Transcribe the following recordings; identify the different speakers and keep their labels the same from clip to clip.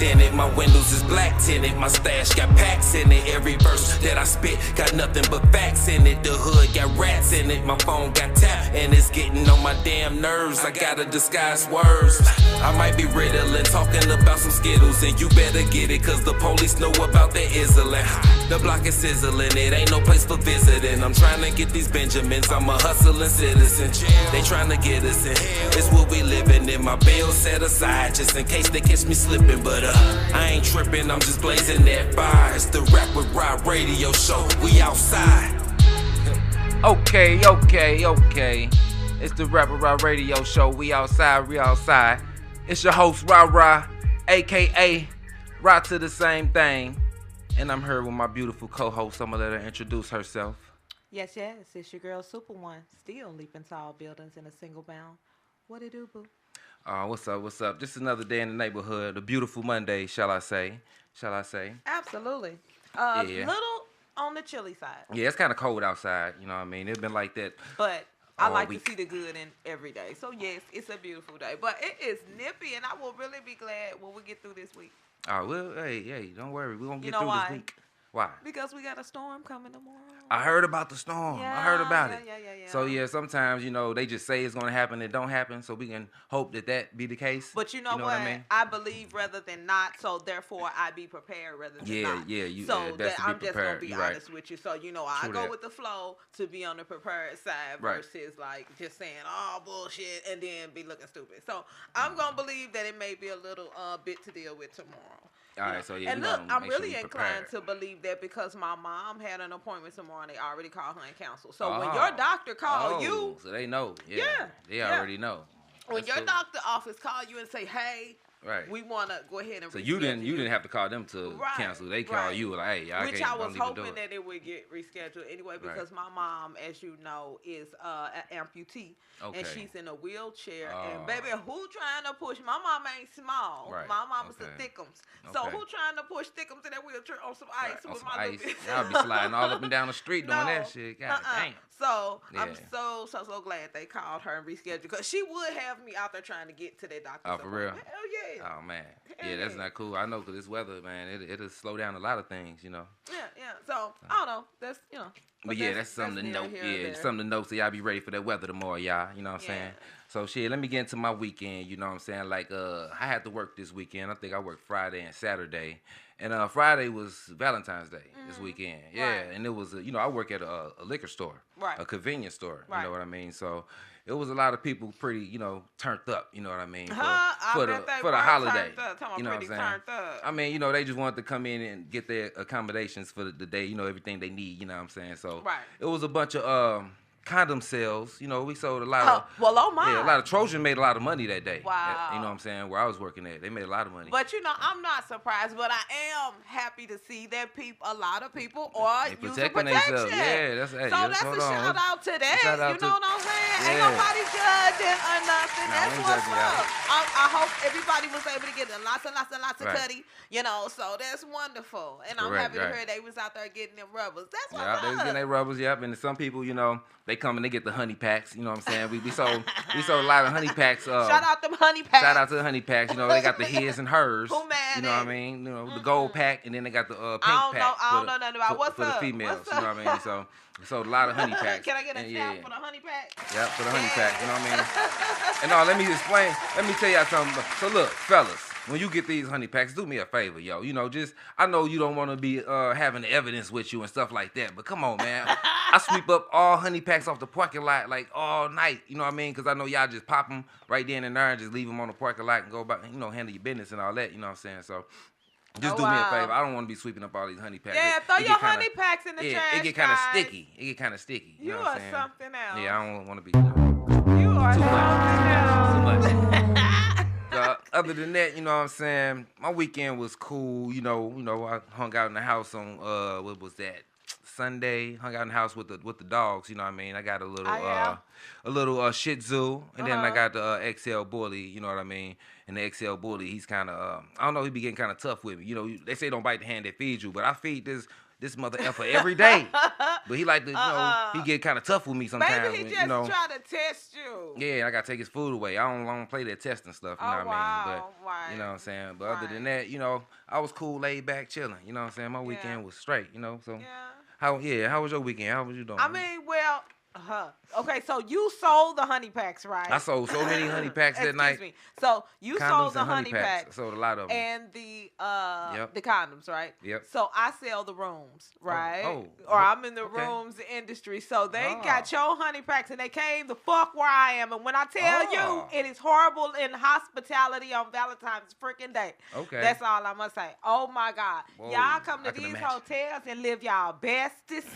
Speaker 1: in it. My windows is black tinted. My stash got packs in it. Every verse that I spit got nothing but facts in it. The hood got rats in it. My phone got tapped and it's getting on my damn nerves. I gotta disguise words. I might be riddling, talking about some Skittles, and you better get it, cause the police know about that Izzling. The block is sizzling, it ain't no place for visiting. I'm trying to get these Benjamins, I'm a hustling citizen. They trying to get us in, it's what we living in. My bail set aside, just in case they catch me slipping. But I ain't tripping, I'm just blazing that fire. It's the Rap with Rah radio show, we outside.
Speaker 2: Okay. It's the Rap with Rah radio show, we outside. It's your host, Rah, a.k.a. Rah to the same thing. And I'm here with my beautiful co-host. I'm going to let her introduce herself.
Speaker 3: Yes, it's your girl, Super One. Still leaping tall buildings in a single bound. What it do, boo?
Speaker 2: What's up? Just another day in the neighborhood. A beautiful Monday, shall I say.
Speaker 3: Absolutely.
Speaker 2: Yeah.
Speaker 3: Little on the chilly side.
Speaker 2: Yeah, it's kind of cold outside. You know what I mean? It's been like that.
Speaker 3: But I like
Speaker 2: week.
Speaker 3: to see the good in every day. So, yes, it's a beautiful day. But it is nippy, and I will really be glad when we get through this week.
Speaker 2: Oh, well, hey, don't worry. We're going to get through
Speaker 3: why?
Speaker 2: this week. Why?
Speaker 3: Because we got a storm coming tomorrow.
Speaker 2: I heard about the storm. I heard about it.
Speaker 3: Yeah.
Speaker 2: So, yeah, sometimes, they just say it's going to happen. It don't happen. So we can hope that be the case.
Speaker 3: But you know what? I believe rather than not. So, therefore, I be prepared rather than not.
Speaker 2: Yeah.
Speaker 3: So,
Speaker 2: that
Speaker 3: I'm just going to be
Speaker 2: right.
Speaker 3: honest with you. So, I go with the flow to be on the prepared side versus, like, just saying, oh, bullshit, and then be looking stupid. So, I'm going to believe that it may be a little bit to deal with tomorrow.
Speaker 2: All right, so yeah.
Speaker 3: And look, I'm really inclined to believe that because my mom had an appointment tomorrow and they already called her in counsel. So when your doctor called you.
Speaker 2: So they know. Yeah. They already know.
Speaker 3: When your doctor office call you and say, hey, we want to go ahead and
Speaker 2: so you didn't have to call them to cancel. They call you like, hey,
Speaker 3: which I was hoping that it would get rescheduled anyway because my mom, as you know, is an amputee. Okay. And she's in a wheelchair. And baby, who trying to push? My mom ain't small. Right. My mama's a thickums. So who trying to push thickums in that wheelchair on some ice with my little bitch?
Speaker 2: I'll be sliding all up and down the street doing that shit. God damn.
Speaker 3: So I'm so glad they called her and rescheduled because she would have me out there trying to get to that doctor.
Speaker 2: Oh, for real?
Speaker 3: Hell yeah.
Speaker 2: Oh man. Yeah, that's not cool. I know because this weather, man, it'll slow down a lot of things,
Speaker 3: Yeah. So I don't know. That's
Speaker 2: But yeah, that's something to note. Yeah, something to note. So y'all be ready for that weather tomorrow, y'all. You know what I'm saying? So shit, let me get into my weekend. You know what I'm saying? Like I had to work this weekend. I think I worked Friday and Saturday. And Friday was Valentine's Day this weekend. Yeah, and it was I work at a liquor store, a convenience store. You know what I mean? So it was a lot of people pretty, turned up. You know what I mean? For the holiday. You know what I'm saying? I mean, they just wanted to come in and get their accommodations for the day. Everything they need. You know what I'm saying? So it was a bunch of condom sales. We sold a lot of. Yeah, a lot of Trojan made a lot of money that day.
Speaker 3: Wow.
Speaker 2: You know what I'm saying? Where I was working at, they made a lot of money.
Speaker 3: But I'm not surprised. But I am happy to see that a lot of people are using protection.
Speaker 2: Yeah, that's
Speaker 3: a shout out to that. You know what I'm saying? Ain't nobody judging or nothing. That's what's up. I hope everybody was able to get lots and lots of cutty. So that's wonderful. And I'm happy to hear they was out there getting them rubbers. That's what's up.
Speaker 2: They was getting their rubbers. Yep. And some people, they come and they get the honey packs. You know what I'm saying? We sold a lot of honey packs.
Speaker 3: Shout out them honey packs.
Speaker 2: Shout out to the honey packs. They got the his and hers.
Speaker 3: Who mad?
Speaker 2: You know what I mean? The gold pack, and then they got the pink pack.
Speaker 3: I don't know nothing about what's
Speaker 2: for the females. You know what I mean? So we sold a lot of honey packs.
Speaker 3: Can I get a towel for the honey pack?
Speaker 2: Yep, for the honey pack. You know what I mean? And let me explain. Let me tell y'all something. So look, fellas. When you get these honey packs, do me a favor, yo. I know you don't want to be having the evidence with you and stuff like that, but come on, man. I sweep up all honey packs off the parking lot like all night, you know what I mean? Because I know y'all just pop them right then and there and just leave them on the parking lot and go about, handle your business and all that, you know what I'm saying? So just do me a favor. I don't want to be sweeping up all these honey packs.
Speaker 3: Yeah, throw your honey packs in the trash,
Speaker 2: it get kind of sticky. It get kind of sticky. You know what I'm saying?
Speaker 3: Something else.
Speaker 2: Yeah, I don't want to be.
Speaker 3: You are something else.
Speaker 2: Too much. Other than that, you know what I'm saying, my weekend was cool. I hung out in the house on what was that? Sunday. Hung out in the house with the dogs. You know what I mean. I got a little Shih Tzu, and then I got the XL Bully. You know what I mean. And the XL Bully, he's kind of I don't know. He be getting kind of tough with me. They say don't bite the hand that feeds you, but I feed this this mother effer every day. But he like to, he get kind of tough with me sometimes.
Speaker 3: Maybe he just try to test you.
Speaker 2: Yeah, I got to take his food away. I don't play that testing stuff, you know what I mean? But, you know what I'm saying? But other than that, I was cool, laid back, chilling. You know what I'm saying? My weekend was straight, so. How was your weekend? How was you doing?
Speaker 3: I mean, well... Okay, so you sold the honey packs, right?
Speaker 2: I sold so many honey packs that night.
Speaker 3: Excuse me. So you sold the honey packs.
Speaker 2: I sold a lot of them.
Speaker 3: And the condoms, right?
Speaker 2: Yep.
Speaker 3: So I sell the rooms, right? Or I'm in the rooms industry. So they got your honey packs and they came the fuck where I am. And when I tell you, it is horrible in hospitality on Valentine's freaking Day. Okay. That's all I must say. Oh my God. Whoa, y'all come to these hotels and live y'all bestest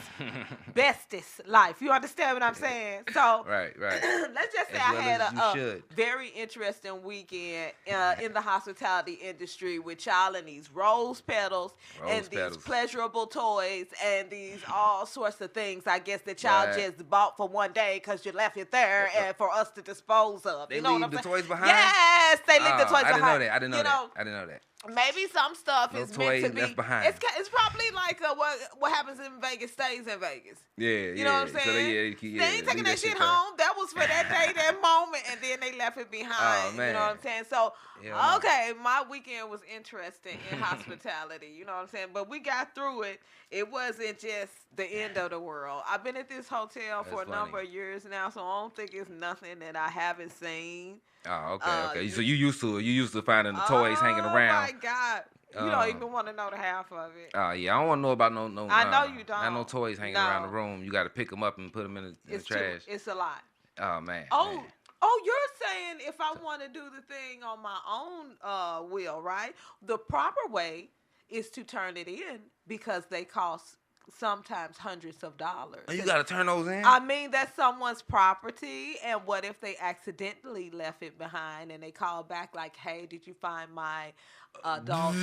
Speaker 3: life. You understand what I'm saying? So
Speaker 2: right.
Speaker 3: Let's just say I had a very interesting weekend in the hospitality industry with y'all and these rose petals and these pleasurable toys and these all sorts of things. I guess that y'all just bought for one day because you left it there and for us to dispose of.
Speaker 2: They leave the toys behind?
Speaker 3: Yes, they leave the toys behind.
Speaker 2: I didn't know that.
Speaker 3: Maybe some stuff is meant to be
Speaker 2: left behind.
Speaker 3: It's probably like what happens in Vegas stays in Vegas.
Speaker 2: Yeah,
Speaker 3: you know what I'm saying? So they ain't taking that shit home. That was for that day, that moment, and then they left it behind. Oh, man. You know what I'm saying? So okay, my weekend was interesting in hospitality. You know what I'm saying? But we got through it. It wasn't just the end of the world. I've been at this hotel for a number of years now, so I don't think it's nothing that I haven't seen.
Speaker 2: Oh, okay. So you used to finding the toys hanging around.
Speaker 3: Oh my God. You don't even want to know the half of it.
Speaker 2: Oh, yeah. I don't want to know about no.
Speaker 3: I know you don't.
Speaker 2: Not no toys hanging around the room. You got to pick them up and put them in the trash.
Speaker 3: It's a lot.
Speaker 2: Oh, man.
Speaker 3: Oh, you're saying if I want to do the thing on my own will, right? The proper way is to turn it in because they cost sometimes hundreds of dollars.
Speaker 2: And you got to turn those in?
Speaker 3: I mean, that's someone's property, and what if they accidentally left it behind and they call back like, hey, did you find my dog?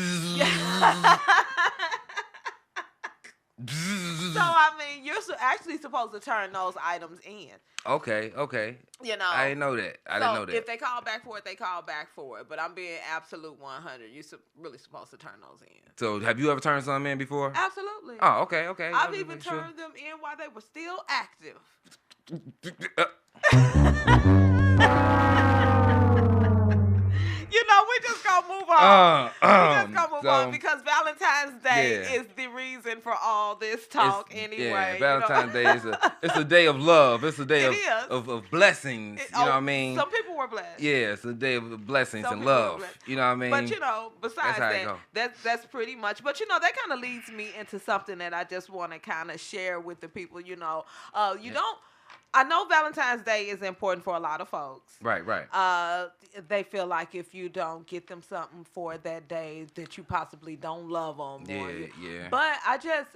Speaker 3: So, I mean, you're actually supposed to turn those items in.
Speaker 2: Okay.
Speaker 3: You know.
Speaker 2: I didn't know that. I didn't know that.
Speaker 3: If they call back for it, they call back for it. But I'm being absolute 100. You're really supposed to turn those in.
Speaker 2: So, have you ever turned something in before?
Speaker 3: Absolutely.
Speaker 2: Oh, okay.
Speaker 3: I've even turned them in while they were still active. You know, we just gonna move on. Because Valentine's Day is the reason for all this talk anyway.
Speaker 2: Yeah, Valentine's Day is a day of love. It's a day of blessings. You know what I mean?
Speaker 3: Some people were blessed.
Speaker 2: Yeah, it's a day of blessings and love. You know what I mean?
Speaker 3: But besides that's pretty much. But that kind of leads me into something that I just want to kind of share with the people. I know Valentine's Day is important for a lot of folks.
Speaker 2: Right.
Speaker 3: They feel like if you don't get them something for that day, that you possibly don't love them.
Speaker 2: Yeah.
Speaker 3: But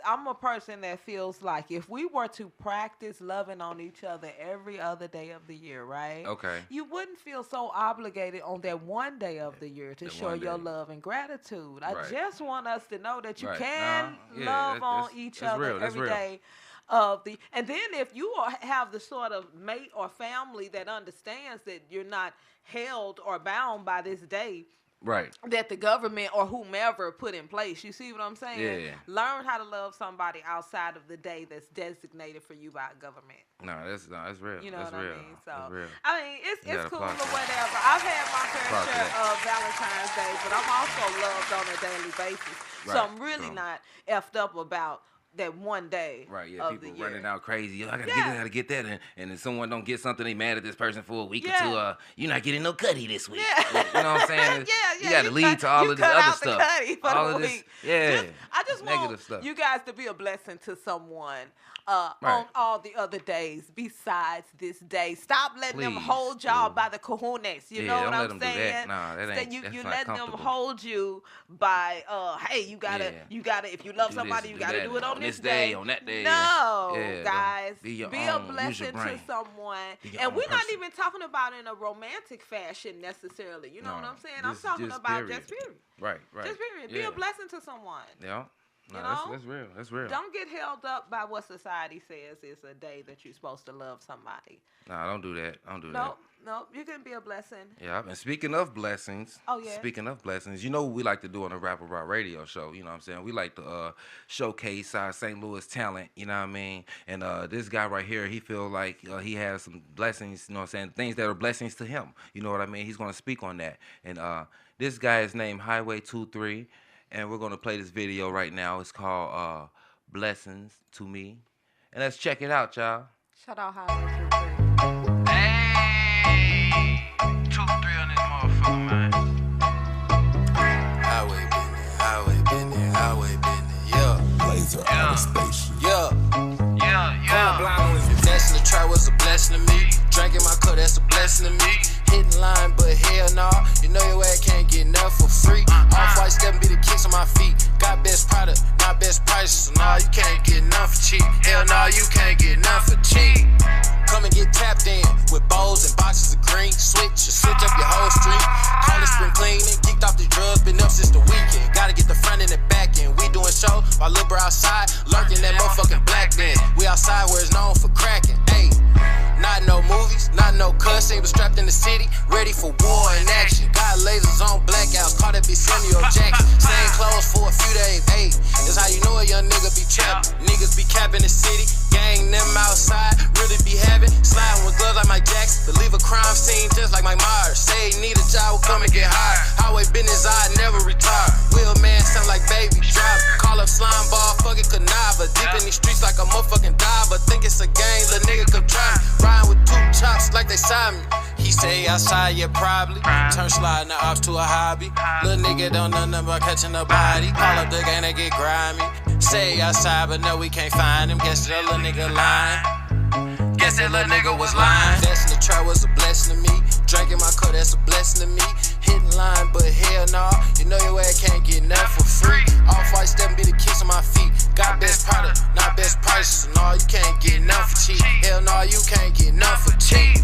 Speaker 3: I'm a person that feels like if we were to practice loving on each other every other day of the year, right?
Speaker 2: Okay.
Speaker 3: You wouldn't feel so obligated on that one day of the year to show your love and gratitude. I just want us to know that you can love on each other every day. And then if you have the sort of mate or family that understands that you're not held or bound by this day,
Speaker 2: right,
Speaker 3: that the government or whomever put in place, you see what I'm saying?
Speaker 2: Yeah.
Speaker 3: Learn how to love somebody outside of the day that's designated for you by government.
Speaker 2: No, that's real.
Speaker 3: You know
Speaker 2: that's
Speaker 3: what
Speaker 2: real.
Speaker 3: I mean? So
Speaker 2: that's real.
Speaker 3: I mean, it's cool or whatever. I've had my fair share of Valentine's Day, but I'm also loved on a daily basis. Right. So I'm really not effed up about that one day.
Speaker 2: Right, yeah, people running out crazy. I gotta get that, and if someone don't get something, they mad at this person for a week or two. You're not getting no cutty this week. Yeah. You know what I'm saying? You gotta lead to all of this other stuff. All of this,
Speaker 3: I just want you guys to be a blessing to someone on all the other days besides this day. Stop letting them hold y'all by the cojones. You know what I'm saying? You let them hold you by hey, you gotta if you love somebody, you gotta do it on this day,
Speaker 2: on that day.
Speaker 3: No, guys, be a blessing to someone. And we're not even talking about in a romantic fashion necessarily. You know what I'm saying? I'm talking about just period.
Speaker 2: Right.
Speaker 3: Just period. Be a blessing to someone.
Speaker 2: Yeah.
Speaker 3: You know?
Speaker 2: That's real. That's real.
Speaker 3: Don't get held up by what society says is a day that you're supposed to love somebody.
Speaker 2: Nah, don't do that. Don't do that.
Speaker 3: Nope. You can be a blessing.
Speaker 2: Yeah, and speaking of blessings.
Speaker 3: Oh, yeah.
Speaker 2: Speaking of blessings, you know what we like to do on the Rap About Radio show. You know what I'm saying? We like to showcase our St. Louis talent. You know what I mean? And this guy right here, he feel like he has some blessings. You know what I'm saying? Things that are blessings to him. You know what I mean? He's gonna speak on that. And this guy is named Highway 23. And we're going to play this video right now. It's called Blessings to Me. And let's check it out, y'all.
Speaker 3: Shout out Highway 23.
Speaker 4: Hey, 2-3 on this motherfucker, man. Highway business, yeah.
Speaker 1: Laser out of station.
Speaker 4: Yeah. Blessing to try was a blessing to me. Drinking my cup, that's a blessing to me. Hitting line, but hell no. You know your ass can't get enough for free. Off-white stepping be the kicks on my feet. Got best product, not best prices. So no, you can't get enough for cheap. Hell no, you can't get enough for cheap. Come and get tapped in with bowls and boxes of green. Switch up your whole street. Call it spring clean and kicked off the drugs. Been up since the weekend. Gotta get the front and the back end. We doing show while Lil' Bro outside lurking that motherfucking black bin. We outside where it's known for cracking. Ayy. Not no movies, not no cussing, but strapped in the city, ready for war and action. Got lasers on blackouts, caught that bitch Samuel Jackson. Same clothes for a few days, ayy. That's how you know a young nigga be trapped. Niggas be capping the city, gang them outside, really be having. Sliding with gloves like Mike Jackson, to leave a crime scene just like Mike Myers. Say he need a job, will come and get hired. Highway business, I never retire. Wheel man sound like baby driver. Call up slime ball, fucking conniver. Deep in these streets like a motherfucking diver. Think it's a game, little nigga come try me. Riding with two chops like they signed me. He say outside, yeah, probably. Turn sliding the ops to a hobby. Little nigga don't know nothing about catching a body. Call up the gang, they get grimy. Say outside, but no, we can't find him. Guess that little nigga lying. Guess that little nigga was lying. Blessing to try was a blessing to me. Drinking my cup, that's a blessing to me. Hitting line, but hell no. You know your ass can't get enough for free. Off-white stepping be the kicks on my feet. Got best product, not best prices. So no, you can't get enough for cheap. Hell no, you can't get enough for cheap.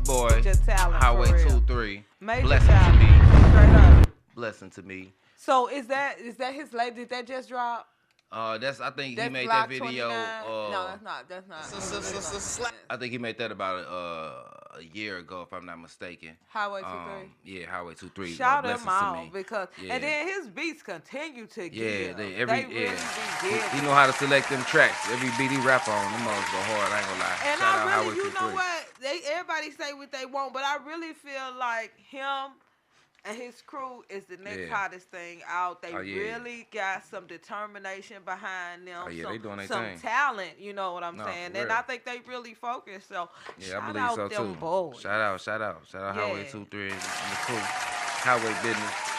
Speaker 2: Boy, Highway 23.
Speaker 3: Blessing to me.
Speaker 2: Blessing to me.
Speaker 3: So is that his latest? Did that just drop?
Speaker 2: I think he made that video.
Speaker 3: No, that's not.
Speaker 2: I think he made that about a year ago, if I'm not mistaken.
Speaker 3: Highway 23.
Speaker 2: Yeah, Highway 23.
Speaker 3: Shout him out because, and then his beats continue to get.
Speaker 2: Yeah,
Speaker 3: they really be good.
Speaker 2: He know how to select them tracks. Every beat he rap on, them motherfuckers go hard. I ain't gonna lie.
Speaker 3: And
Speaker 2: Shout
Speaker 3: I
Speaker 2: out
Speaker 3: really,
Speaker 2: Highway
Speaker 3: you know
Speaker 2: 23.
Speaker 3: what? Everybody say what they want, but I really feel like him and his crew is the next hottest thing out. They really got some determination behind them.
Speaker 2: They doing their
Speaker 3: some
Speaker 2: thing.
Speaker 3: Talent, you know what I'm saying? And I think they really focus. So
Speaker 2: yeah,
Speaker 3: shout
Speaker 2: I believe
Speaker 3: out
Speaker 2: so
Speaker 3: them
Speaker 2: too.
Speaker 3: boys.
Speaker 2: Shout out Highway 23 and the crew. Highway business.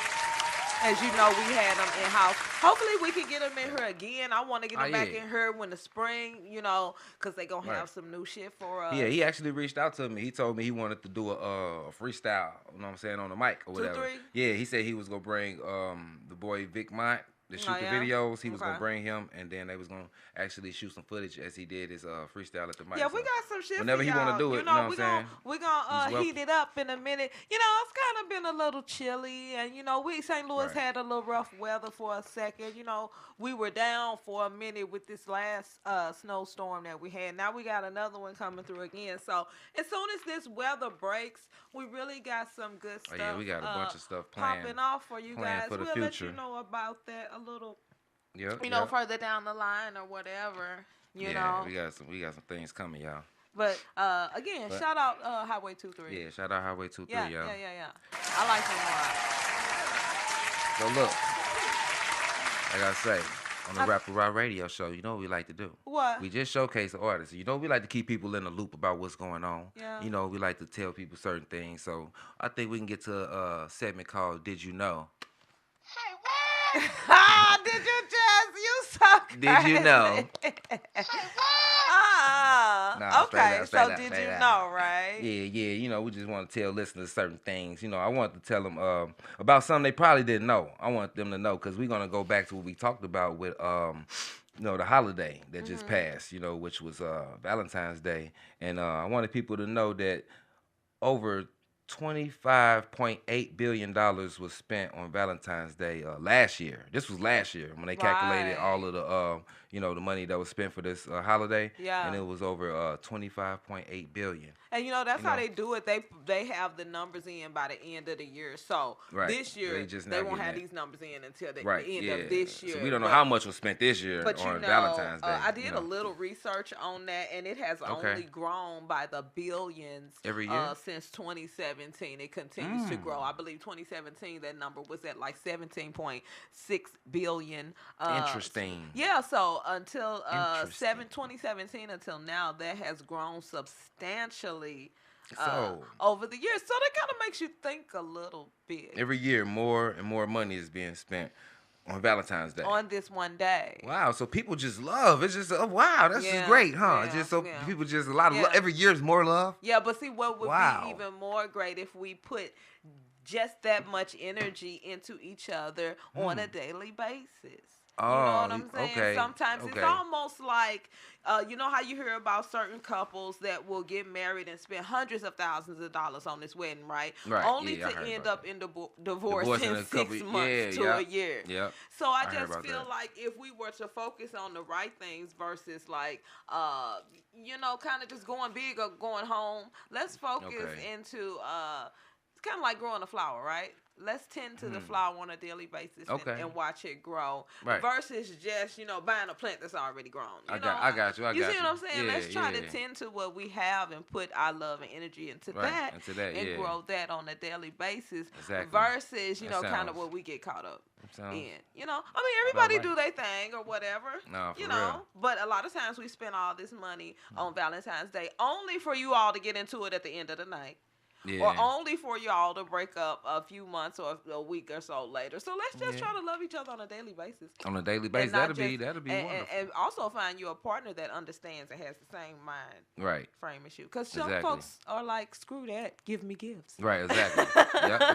Speaker 3: As you know, we had them in-house. Hopefully, we can get them in here again. I want to get them back in here when the spring, you know, because they're going to have some new shit for us.
Speaker 2: Yeah, he actually reached out to me. He told me he wanted to do a freestyle, you know what I'm saying, on the mic or whatever.
Speaker 3: 2-3?
Speaker 2: Yeah, he said he was going to bring the boy Vic Mont to shoot the videos. He was going to bring him, and then they was going to actually shoot some footage as he did his freestyle at the mic.
Speaker 3: Yeah, we got some shit
Speaker 2: whenever
Speaker 3: for
Speaker 2: he want to do it, you know what I'm saying?
Speaker 3: We're going to heat it up in a minute. You know, it's kind of been a little chilly, and, you know, St. Louis had a little rough weather for a second. You know, we were down for a minute with this last snowstorm that we had. Now we got another one coming through again. So as soon as this weather breaks, we really got some good stuff.
Speaker 2: Oh, yeah, we got a bunch of stuff planned.
Speaker 3: Popping off for you guys.
Speaker 2: For the
Speaker 3: we'll
Speaker 2: future.
Speaker 3: let you know about that a little,
Speaker 2: you
Speaker 3: know, further down the line or whatever. You know.
Speaker 2: we got some things coming, y'all.
Speaker 3: But again, shout out Highway 23.
Speaker 2: Yeah, shout out Highway 23, y'all.
Speaker 3: Yeah. I like them a lot.
Speaker 2: So look, like I say, on the Rap Around Radio show, you know what we like to do?
Speaker 3: What?
Speaker 2: We just showcase the artists. You know, we like to keep people in the loop about what's going on.
Speaker 3: Yeah.
Speaker 2: You know, we like to tell people certain things. So I think we can get to a segment called Did You Know?
Speaker 3: Say what? Did you just? You so crazy.
Speaker 2: Did you know?
Speaker 3: Say what?
Speaker 2: Nah,
Speaker 3: okay,
Speaker 2: straight up,
Speaker 3: so did you
Speaker 2: out.
Speaker 3: know, right?
Speaker 2: Yeah. You know, we just want to tell listeners certain things. You know, I want to tell them about something they probably didn't know. I want them to know because we're going to go back to what we talked about with the holiday that just passed, which was Valentine's Day, and I wanted people to know that over $25.8 billion was spent on Valentine's Day last year. This was last year when they calculated all of the the money that was spent for this holiday.
Speaker 3: Yeah.
Speaker 2: And it was over $25.8 billion.
Speaker 3: And that's how they do it. They have the numbers in by the end of the year. So this year they won't have these numbers in until the end of this year.
Speaker 2: So we don't know how much was spent this year on Valentine's Day.
Speaker 3: I did a little research on that, and it has only grown by the billions
Speaker 2: every year
Speaker 3: since 2017. It continues to grow. I believe 2017 that number was at like 17.6 billion.
Speaker 2: Interesting.
Speaker 3: Yeah. So until 2017 until now, that has grown substantially over the years. So that kind of makes you think a little bit.
Speaker 2: Every year, more and more money is being spent on Valentine's Day.
Speaker 3: On this one day.
Speaker 2: Wow. So people just love. It's just, wow, that's just great, huh? People just, a lot of love. Every year is more love.
Speaker 3: Yeah, but see, what would be even more great if we put just that much energy into each other on a daily basis. You know what I'm saying?
Speaker 2: Okay.
Speaker 3: Sometimes it's almost like, you know how you hear about certain couples that will get married and spend hundreds of thousands of dollars on this wedding, right? Only to end up in divorce in 6 months to a year.
Speaker 2: Yep.
Speaker 3: So I just feel like if we were to focus on the right things versus like, kind of just going big or going home, let's focus into, it's kind of like growing a flower, right? Let's tend to the flower on a daily basis and watch it grow versus just, buying a plant that's already grown. I got you. You see what I'm saying? Let's try to tend to what we have and put our love and energy into that and grow that on a daily basis versus, kind of what we get caught up in. Everybody do their thing or whatever,
Speaker 2: real.
Speaker 3: But a lot of times we spend all this money on Valentine's Day only for you all to get into it at the end of the night. Yeah. Or only for y'all to break up a few months or a week or so later. So let's just try to love each other on a daily basis.
Speaker 2: On a daily basis, that'll be wonderful.
Speaker 3: And also find you a partner that understands and has the same mind frame as you. Because some folks are like, screw that, give me gifts.
Speaker 2: Right, exactly.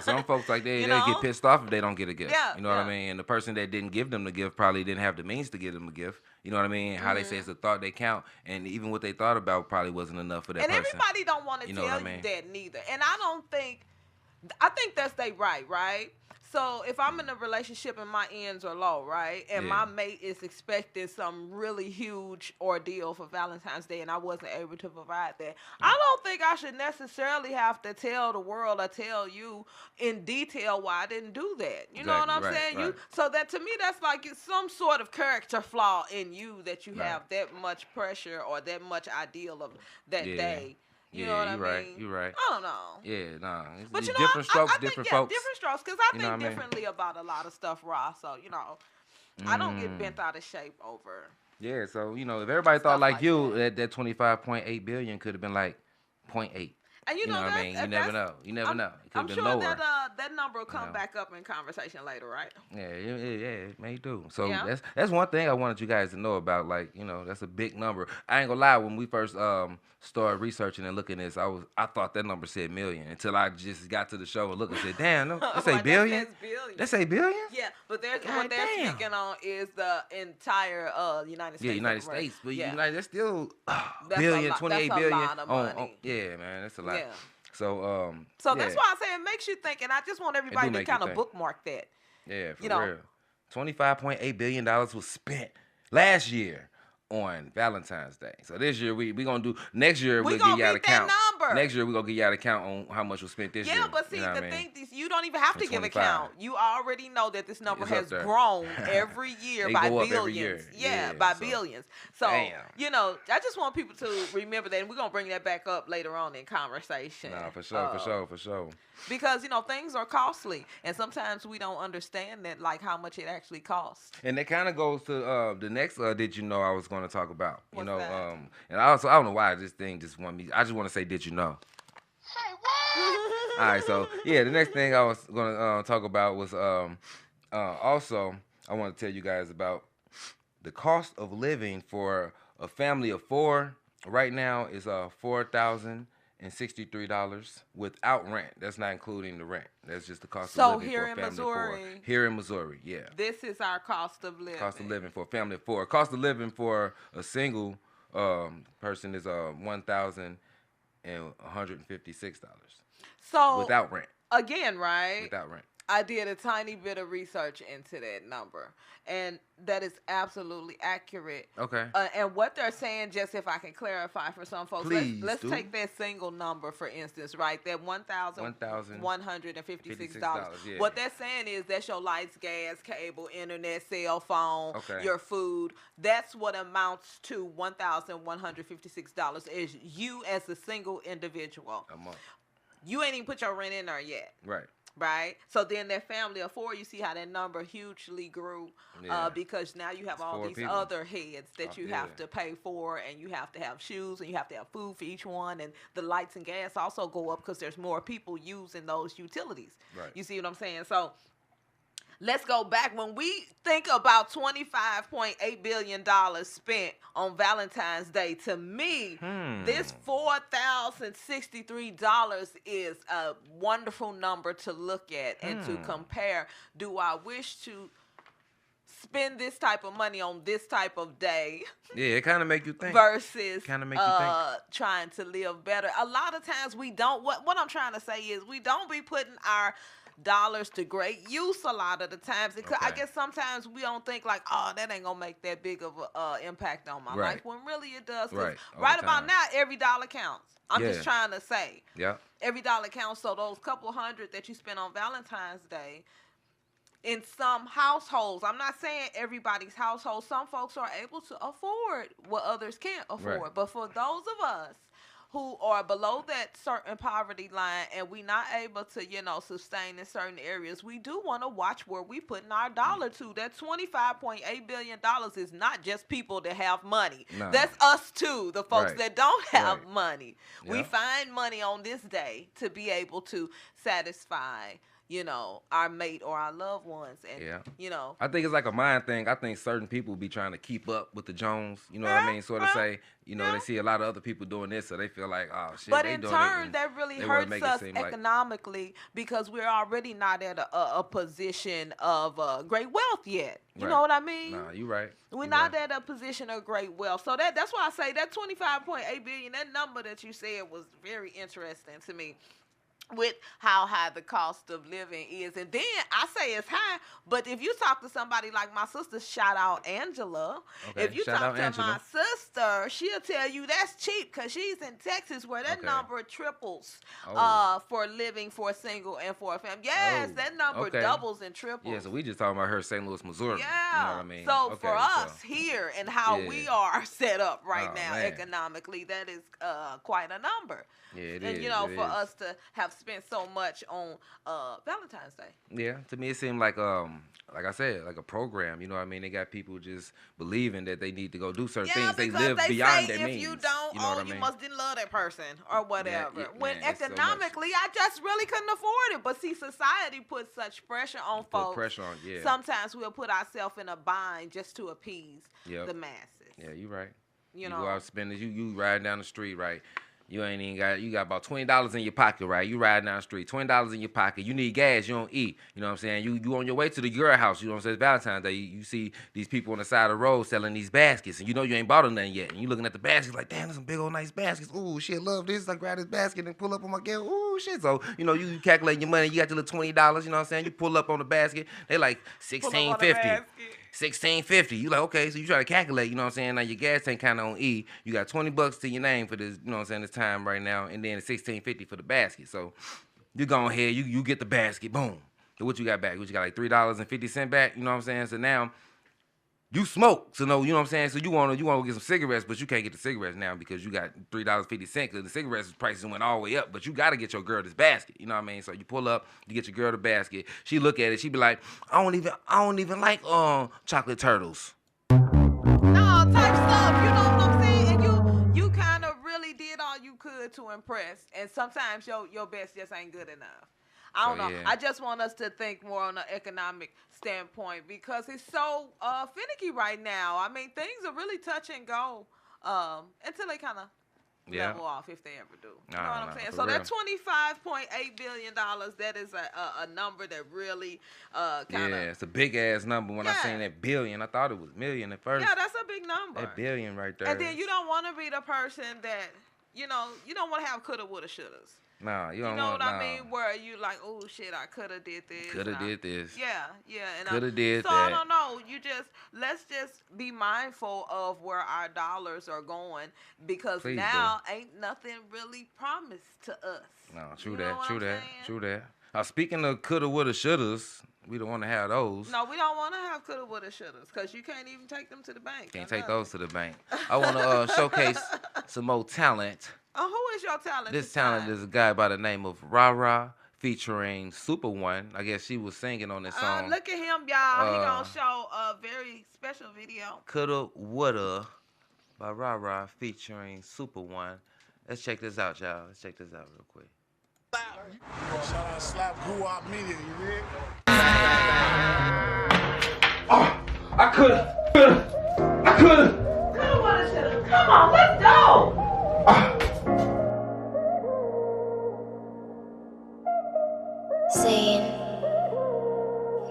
Speaker 2: Some folks like they get pissed off if they don't get a gift. You know what I mean? And the person that didn't give them the gift probably didn't have the means to give them a gift. You know what I mean? How they say it's a thought they count, and even what they thought about probably wasn't enough for that person.
Speaker 3: And everybody don't want to tell you that neither. And I think that's they right? So if I'm in a relationship and my ends are low, right, and my mate is expecting some really huge ordeal for Valentine's Day and I wasn't able to provide that, I don't think I should necessarily have to tell the world or tell you in detail why I didn't do that. You know what I'm saying? Right. So that to me, that's like it's some sort of character flaw in you that you have that much pressure or that much ideal of that day. You know what I mean?
Speaker 2: You're right.
Speaker 3: I don't know.
Speaker 2: Yeah, nah.
Speaker 3: But
Speaker 2: different strokes, different folks.
Speaker 3: Different strokes, because I think differently about a lot of stuff, Rah. So, I don't get bent out of shape over.
Speaker 2: Yeah, so, if everybody thought like you, that $25.8 billion could have been like 0.8.
Speaker 3: And
Speaker 2: you know what I mean? You never know. You never know. It could have been lower.
Speaker 3: That number will come back up in conversation later, right?
Speaker 2: Yeah, it may do. So that's one thing I wanted you guys to know about. Like, that's a big number. I ain't gonna lie. When we first started researching and looking at this, I thought that number said million until I just got to the show and looked and said, damn, no, that say billion? That say billion?
Speaker 3: Yeah, but what they're speaking on is the entire United States.
Speaker 2: Yeah, United States. But that's still billion, 28 billion.
Speaker 3: That's a lot of money.
Speaker 2: Yeah, man, that's a lot. Yeah.
Speaker 3: So that's why I say it makes you think, and I just want everybody to kind of bookmark that.
Speaker 2: Yeah, for real. $25.8 billion was spent last year on Valentine's Day. So this year we gonna do. Next year we'll give y'all a count. Next year we're gonna give y'all a count on how much was spent this year.
Speaker 3: Yeah, but see, the thing is, you don't even have to give a count. You already know that this number has grown every year by billions. Every year. Yeah, by billions. So, I just want people to remember that, and we're gonna bring that back up later on in conversation.
Speaker 2: Nah, for sure.
Speaker 3: Because, things are costly, and sometimes we don't understand that, like, how much it actually costs.
Speaker 2: And that kind of goes to the next did you know I was going to talk about.
Speaker 3: What's that?
Speaker 2: And I don't know why this thing just want me. I just want to say, did you know?
Speaker 4: Say what?
Speaker 2: All right, so, the next thing I was going to talk about was also, I want to tell you guys about the cost of living for a family of 4 right now is $4,000. $163 without rent. That's not including the rent. That's just the cost
Speaker 3: so
Speaker 2: of living for a family of four. Here in Missouri, yeah.
Speaker 3: This is our cost of living.
Speaker 2: Cost of living for a family of four. Cost of living for a single person is $1,156.
Speaker 3: So
Speaker 2: without rent.
Speaker 3: Again, right?
Speaker 2: Without rent.
Speaker 3: I did a tiny bit of research into that number, and that is absolutely accurate.
Speaker 2: Okay.
Speaker 3: And what they're saying, just if I can clarify for some folks,
Speaker 2: please
Speaker 3: let's take that single number for instance, right? That $1,156.
Speaker 2: Yeah.
Speaker 3: What they're saying is that's your lights, gas, cable, internet, cell phone, your food. That's what amounts to $1,156 is you as a single individual.
Speaker 2: A month.
Speaker 3: You ain't even put your rent in there yet.
Speaker 2: Right.
Speaker 3: Right? So then that family of four, you see how that number hugely grew because now you have all these people. Other heads that you have to pay for, and you have to have shoes, and you have to have food for each one, and the lights and gas also go up because there's more people using those utilities.
Speaker 2: Right.
Speaker 3: You see what I'm saying? So let's go back. When we think about $25.8 billion spent on Valentine's Day, to me, this $4,063 is a wonderful number to look at and to compare. Do I wish to spend this type of money on this type of day?
Speaker 2: Yeah, it kind of make you think.
Speaker 3: Versus
Speaker 2: trying
Speaker 3: to live better. A lot of times we don't. What I'm trying to say is we don't be putting our dollars to great use a lot of the times. I guess sometimes we don't think like, oh, that ain't gonna make that big of a impact on my life, when really it does. Right about now, every dollar counts. I'm just trying to say, every dollar counts. So those couple hundred that you spend on Valentine's Day, in some households, I'm not saying everybody's household, some folks are able to afford what others can't afford. But for those of us who are below that certain poverty line and we not able to, sustain in certain areas, we do want to watch where we putting our dollar to. That $25.8 billion is not just people that have money. No. That's us too, the folks that don't have money. Yep. We find money on this day to be able to satisfy our mate or our loved ones. And,
Speaker 2: I think it's like a mind thing. I think certain people be trying to keep up with the Jones, what I mean? Sort of say, they see a lot of other people doing this, so they feel like, oh, shit,
Speaker 3: but in turn, that really hurts us economically because we're already not at a position of great wealth yet. You know what I mean?
Speaker 2: Nah, you're right.
Speaker 3: We're not at a position of great wealth. So that's why I say that $25.8 billion, that number that you said was very interesting to me, with how high the cost of living is. And then I say it's high, but if you talk to somebody like my sister, shout out Angela. If you talk to my sister, she'll tell you that's cheap because she's in Texas where that number triples for living for a single and for a family. Yes, that number doubles and triples.
Speaker 2: Yeah, so we just talking about her St. Louis, Missouri.
Speaker 3: Yeah.
Speaker 2: You know what I mean?
Speaker 3: So for us here and how we are set up right now economically, that is quite a number.
Speaker 2: Yeah, it
Speaker 3: is. And for us to have spent so much on Valentine's Day.
Speaker 2: Yeah, to me it seemed like I said, like a program. You know what I mean? They got people just believing that they need to go do certain things. They live beyond their means.
Speaker 3: If you don't, you must didn't love that person or whatever. When economically, I just really couldn't afford it. But see, society puts such pressure on folks. Sometimes we'll put ourselves in a bind just to appease the masses.
Speaker 2: Yeah, you're right. You go out spending. You riding down the street, right? You ain't even got, you got about $20 in your pocket, right? You riding down the street, $20 in your pocket. You need gas, you don't eat. You know what I'm saying? You on your way to the girl house, you know what I'm saying? It's Valentine's Day. You see these people on the side of the road selling these baskets, and you you ain't bought them nothing yet. And you looking at the baskets like, damn, there's some big old nice baskets. Ooh, shit, love this. I grab this basket and pull up on my girl. Ooh, shit. So, you calculate your money. You got your little $20, you know what I'm saying? You pull up on the basket. They like $16.50. $16.50. You like, okay, so you try to calculate, you know what I'm saying? Now your gas tank kind of on E. You got $20 to your name for this, you know what I'm saying, this time right now, and then it's $16.50 for the basket. So you go ahead, you get the basket, boom. So what you got back? What you got, like $3.50 back, you know what I'm saying? So now you smoke, so no, you know what I'm saying? So you want to get some cigarettes, but you can't get the cigarettes now because you got $3.50 because the cigarettes prices went all the way up. But you got to get your girl this basket, you know what I mean? So you pull up, you get your girl the basket. She look at it, she be like, I don't even like chocolate turtles.
Speaker 3: No, type stuff, you know what I'm saying? And you kind of really did all you could to impress, and sometimes your best just ain't good enough. I don't know. Yeah. I just want us to think more on an economic standpoint because it's so finicky right now. I mean, things are really touch and go until they kind of level off if they ever do. You know what I'm saying? So that $25.8 billion, that is a number that really kind of...
Speaker 2: Yeah, it's a big-ass number. When I seen that billion, I thought it was million at first.
Speaker 3: Yeah, that's a big number.
Speaker 2: That billion right there.
Speaker 3: And then you don't want to be the person that, you don't want to have coulda, woulda, shouldas.
Speaker 2: Nah, you don't
Speaker 3: know
Speaker 2: want,
Speaker 3: what I mean? Where you like, oh shit, I coulda did this.
Speaker 2: Coulda did this.
Speaker 3: Yeah, and
Speaker 2: coulda did
Speaker 3: that.
Speaker 2: So
Speaker 3: I don't know. Let's just be mindful of where our dollars are going, because now ain't nothing really promised to us.
Speaker 2: No, true that. Speaking of coulda, woulda, shouldas, we don't want to have those.
Speaker 3: No, we don't want to have coulda, woulda, shouldas, because you can't even take them to the bank.
Speaker 2: Can't take those to the bank. I want to showcase some more talent.
Speaker 3: Who is your talent?
Speaker 2: This talent is a guy by the name of Rah featuring Super One. I guess she was singing on this song.
Speaker 3: Look at him, y'all. He gonna show a very special video.
Speaker 2: Coulda, Woulda by Rah featuring Super One. Let's check this out, y'all. Let's check this out real quick.
Speaker 5: Shout out Slap Grew Up Media, you read?
Speaker 2: I coulda.
Speaker 3: Come on, let's go.
Speaker 6: Saying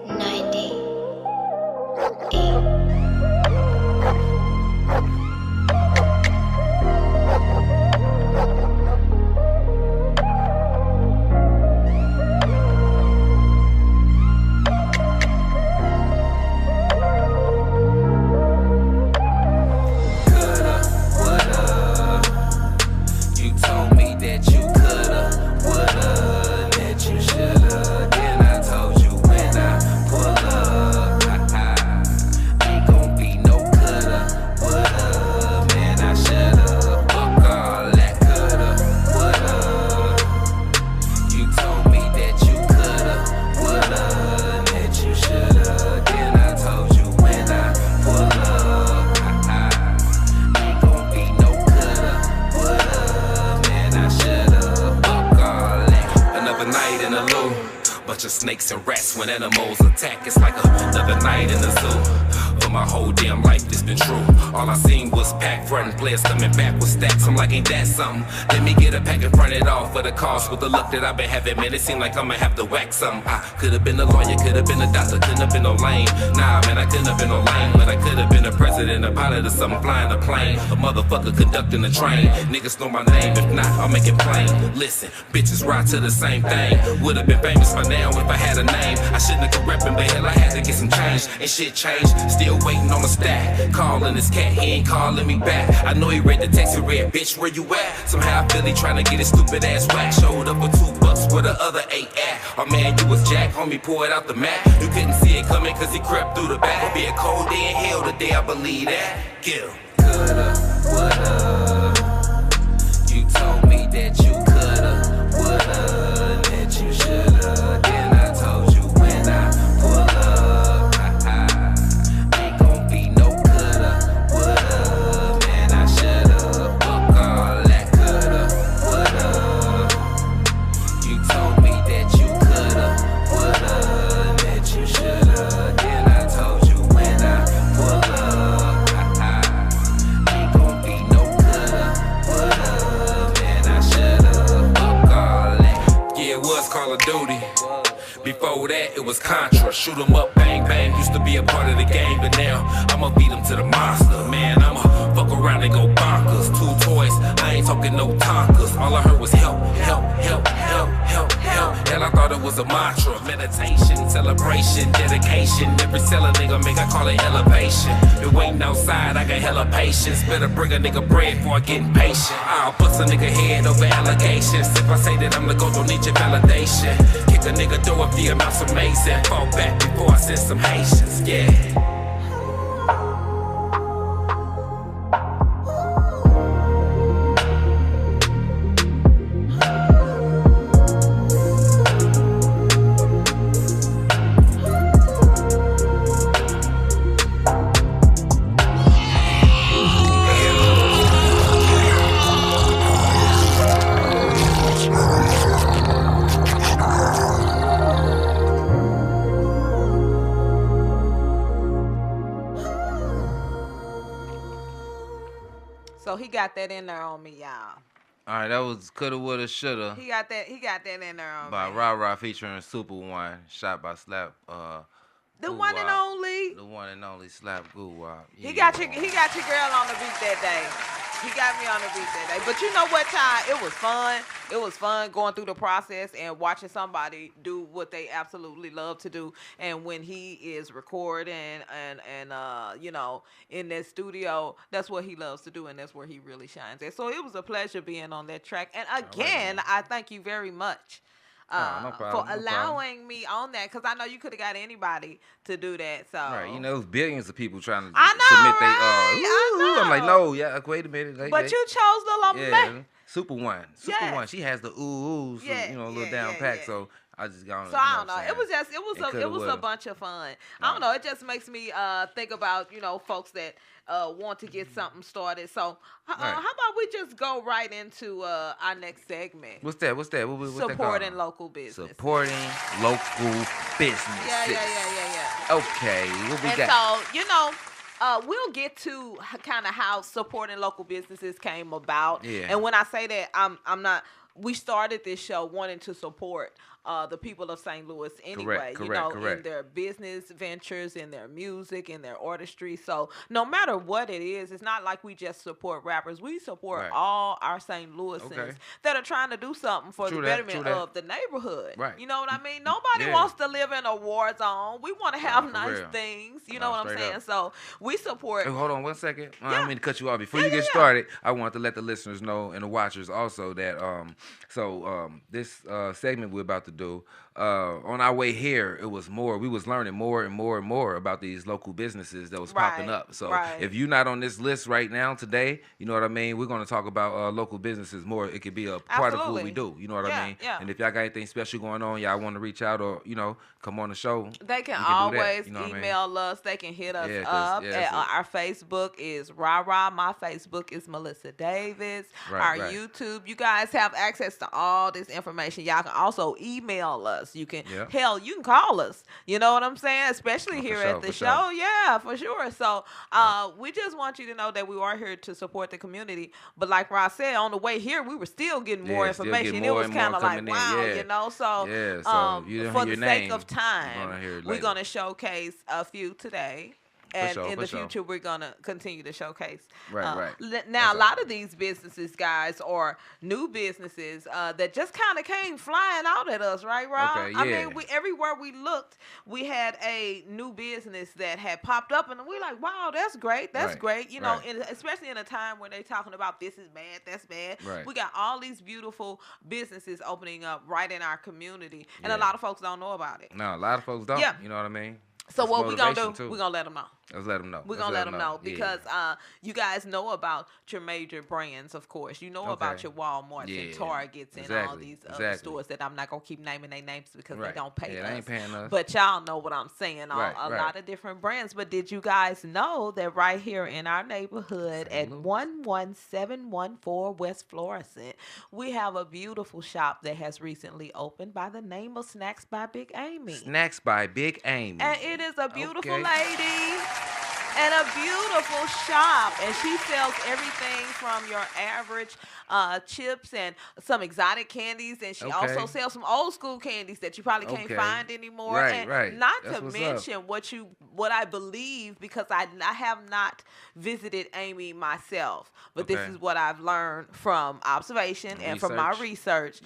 Speaker 6: 98.
Speaker 1: Snakes and rats when animals attack. It's like another night in the zoo. For my whole damn life, this been true. All I seen was packed front and players coming back with stacks. I'm like, ain't that something? Let me get a pack and front it off for the cost. With the luck that I've been having, man, it seem like I'ma have to whack something. I could have been a lawyer, could have been a doctor, couldn't have been no lame. Nah, man, I couldn't have been no lame, but I could have been a president, a pilot or something, flying a plane, a motherfucker conducting a train. Niggas know my name, if not, I'll make it plain. Listen, bitches ride to the same thing. Would have been famous by now if I had a name. I shouldn't have been rapping, but hell, I had to get some change. And shit changed, still waiting on a stack. Calling this cat, he ain't calling me back. I know he read the text, he read, bitch, where you at? Somehow I feel he trying to get his stupid ass whack. Showed up with $2 where the other 8 at. Oh man, you was Jack, homie, pour it out the map. You couldn't see it coming cause he crept through the back. It'll be a cold day in hell today, I believe that. Get coulda, woulda. You told me that you coulda, woulda, that you shoulda. Then I told you when I pull up, ain't gon' be no coulda, woulda. Man, I shoulda. Fuck all that coulda, woulda. You told me that you coulda, woulda, that you shoulda. Then I told you when I pull up, ain't gon' be no coulda, woulda. Man, I shoulda. Fuck all that. Yeah, it was Call of Duty. Before that, it was Contra. Shoot 'em up, bang, bang. Used to be a part of the game, but now I'ma beat 'em to the monster. Man, I'ma fuck around and go bonkers. 2 toys, I ain't talking no Tonkas. All I heard was help, help, help, help, help, help. Hell, I thought it was a mantra. Meditation, celebration, dedication. Every cell a nigga make, I call it elevation. Been waiting outside, I got hella patience. Better bring a nigga bread before I get impatient. I'll bust a nigga head over allegations. If I say that I'm the GOAT, don't need your validation. Kick a nigga door if the amount's amazing. Fall back before I send some Haitians, yeah.
Speaker 3: So he got that in there on me, y'all.
Speaker 2: All right, that was Coulda, Woulda, Shoulda.
Speaker 3: He got that in there.
Speaker 2: By Rah featuring Super One, shot by Slap.
Speaker 3: The one and only.
Speaker 2: The one and only Slap Goo Wop. Yeah.
Speaker 3: He got your girl on the beat that day. He got me on the beat that day. But you know what, Ty? It was fun. It was fun going through the process and watching somebody do what they absolutely love to do. And when he is recording and you know, in that studio, that's what he loves to do, and that's where he really shines at. So it was a pleasure being on that track. And again, I thank you very much.
Speaker 2: No problem,
Speaker 3: for allowing me on that, because I know you could have got anybody to do that. So
Speaker 2: right, you know, billions of people trying to submit
Speaker 3: I know.
Speaker 2: I'm like, no, yeah, wait a minute.
Speaker 3: But you chose the
Speaker 2: yeah, Super One. Super One. She has the oohs, you know, a little down pack. So I just got on.
Speaker 3: So I don't know. It was a bunch of fun. I don't know. It just makes me think about, you know, folks that want to get something started. So how about we just go right into our next segment?
Speaker 2: What's that? What's that
Speaker 3: Supporting local business.
Speaker 2: Supporting local business.
Speaker 3: Yeah.
Speaker 2: Okay, what we got?
Speaker 3: And so, you know, we'll get to kind of how supporting local businesses came about.
Speaker 2: Yeah.
Speaker 3: And when I say that, I'm not. We started this show wanting to support the people of St. Louis anyway, in their business ventures, in their music, in their artistry. So no matter what it is, it's not like we just support rappers. We support all our St. Louisans that are trying to do something for the betterment of the neighborhood.
Speaker 2: Right.
Speaker 3: You know what I mean? Nobody wants to live in a war zone. We want to have nice things. You know what I'm saying? So we support.
Speaker 2: Hey, hold on 1 second. I don't mean to cut you off. Before you get started, I want to let the listeners know and the watchers also that this segment we're about to do, on our way here, it was more. We was learning more and more and more about these local businesses that was popping up. So if you're not on this list right now today, you know what I mean? We're going to talk about local businesses more. It could be a part of what we do. You know what I mean? Yeah. And if y'all got anything special going on, y'all want to reach out or, you know, come on the show.
Speaker 3: They can always email us. They can hit us up. Our Facebook is Rah. My Facebook is Melissa Davis. Our YouTube. You guys have access to all this information. Y'all can also email us. You can you can call us. You know what I'm saying? Especially here at the show. Yeah, for sure. So we just want you to know that we are here to support the community. But like Rah said, on the way here, we were still getting more information. It was kind of like, wow, you know. So for the sake of time, we're going to showcase a few today. And in the future, we're going to continue to showcase. Now, a lot of these businesses, guys, are new businesses that just kind of came flying out at us, right, Rah?
Speaker 2: Okay, yeah.
Speaker 3: I mean, everywhere we looked, we had a new business that had popped up, and we're like, wow, that's great. That's great. You know, especially in a time when they're talking about this is bad, that's bad. We got all these beautiful businesses opening up right in our community, and a lot of folks don't know about it.
Speaker 2: No, a lot of folks don't. You know what I mean?
Speaker 3: So what we're going to do, we're going to let them know.
Speaker 2: Let's let them know.
Speaker 3: We're going to let them know because you guys know about your major brands, of course. You know about your Walmarts and Targets and all these other stores that I'm not going to keep naming their names because they don't pay us.
Speaker 2: They ain't paying us.
Speaker 3: But y'all know what I'm saying. A lot of different brands. But did you guys know that right here in our neighborhood at 11714 West Florissant, we have a beautiful shop that has recently opened by the name of Snacks by Big Amy.
Speaker 2: Snacks by Big Amy.
Speaker 3: And it is a beautiful lady. And a beautiful shop, and she sells everything from your average chips and some exotic candies, and she also sells some old school candies that you probably can't find anymore. Not to mention what I believe, because I have not visited Amy myself, but this is what I've learned from observation and from my research.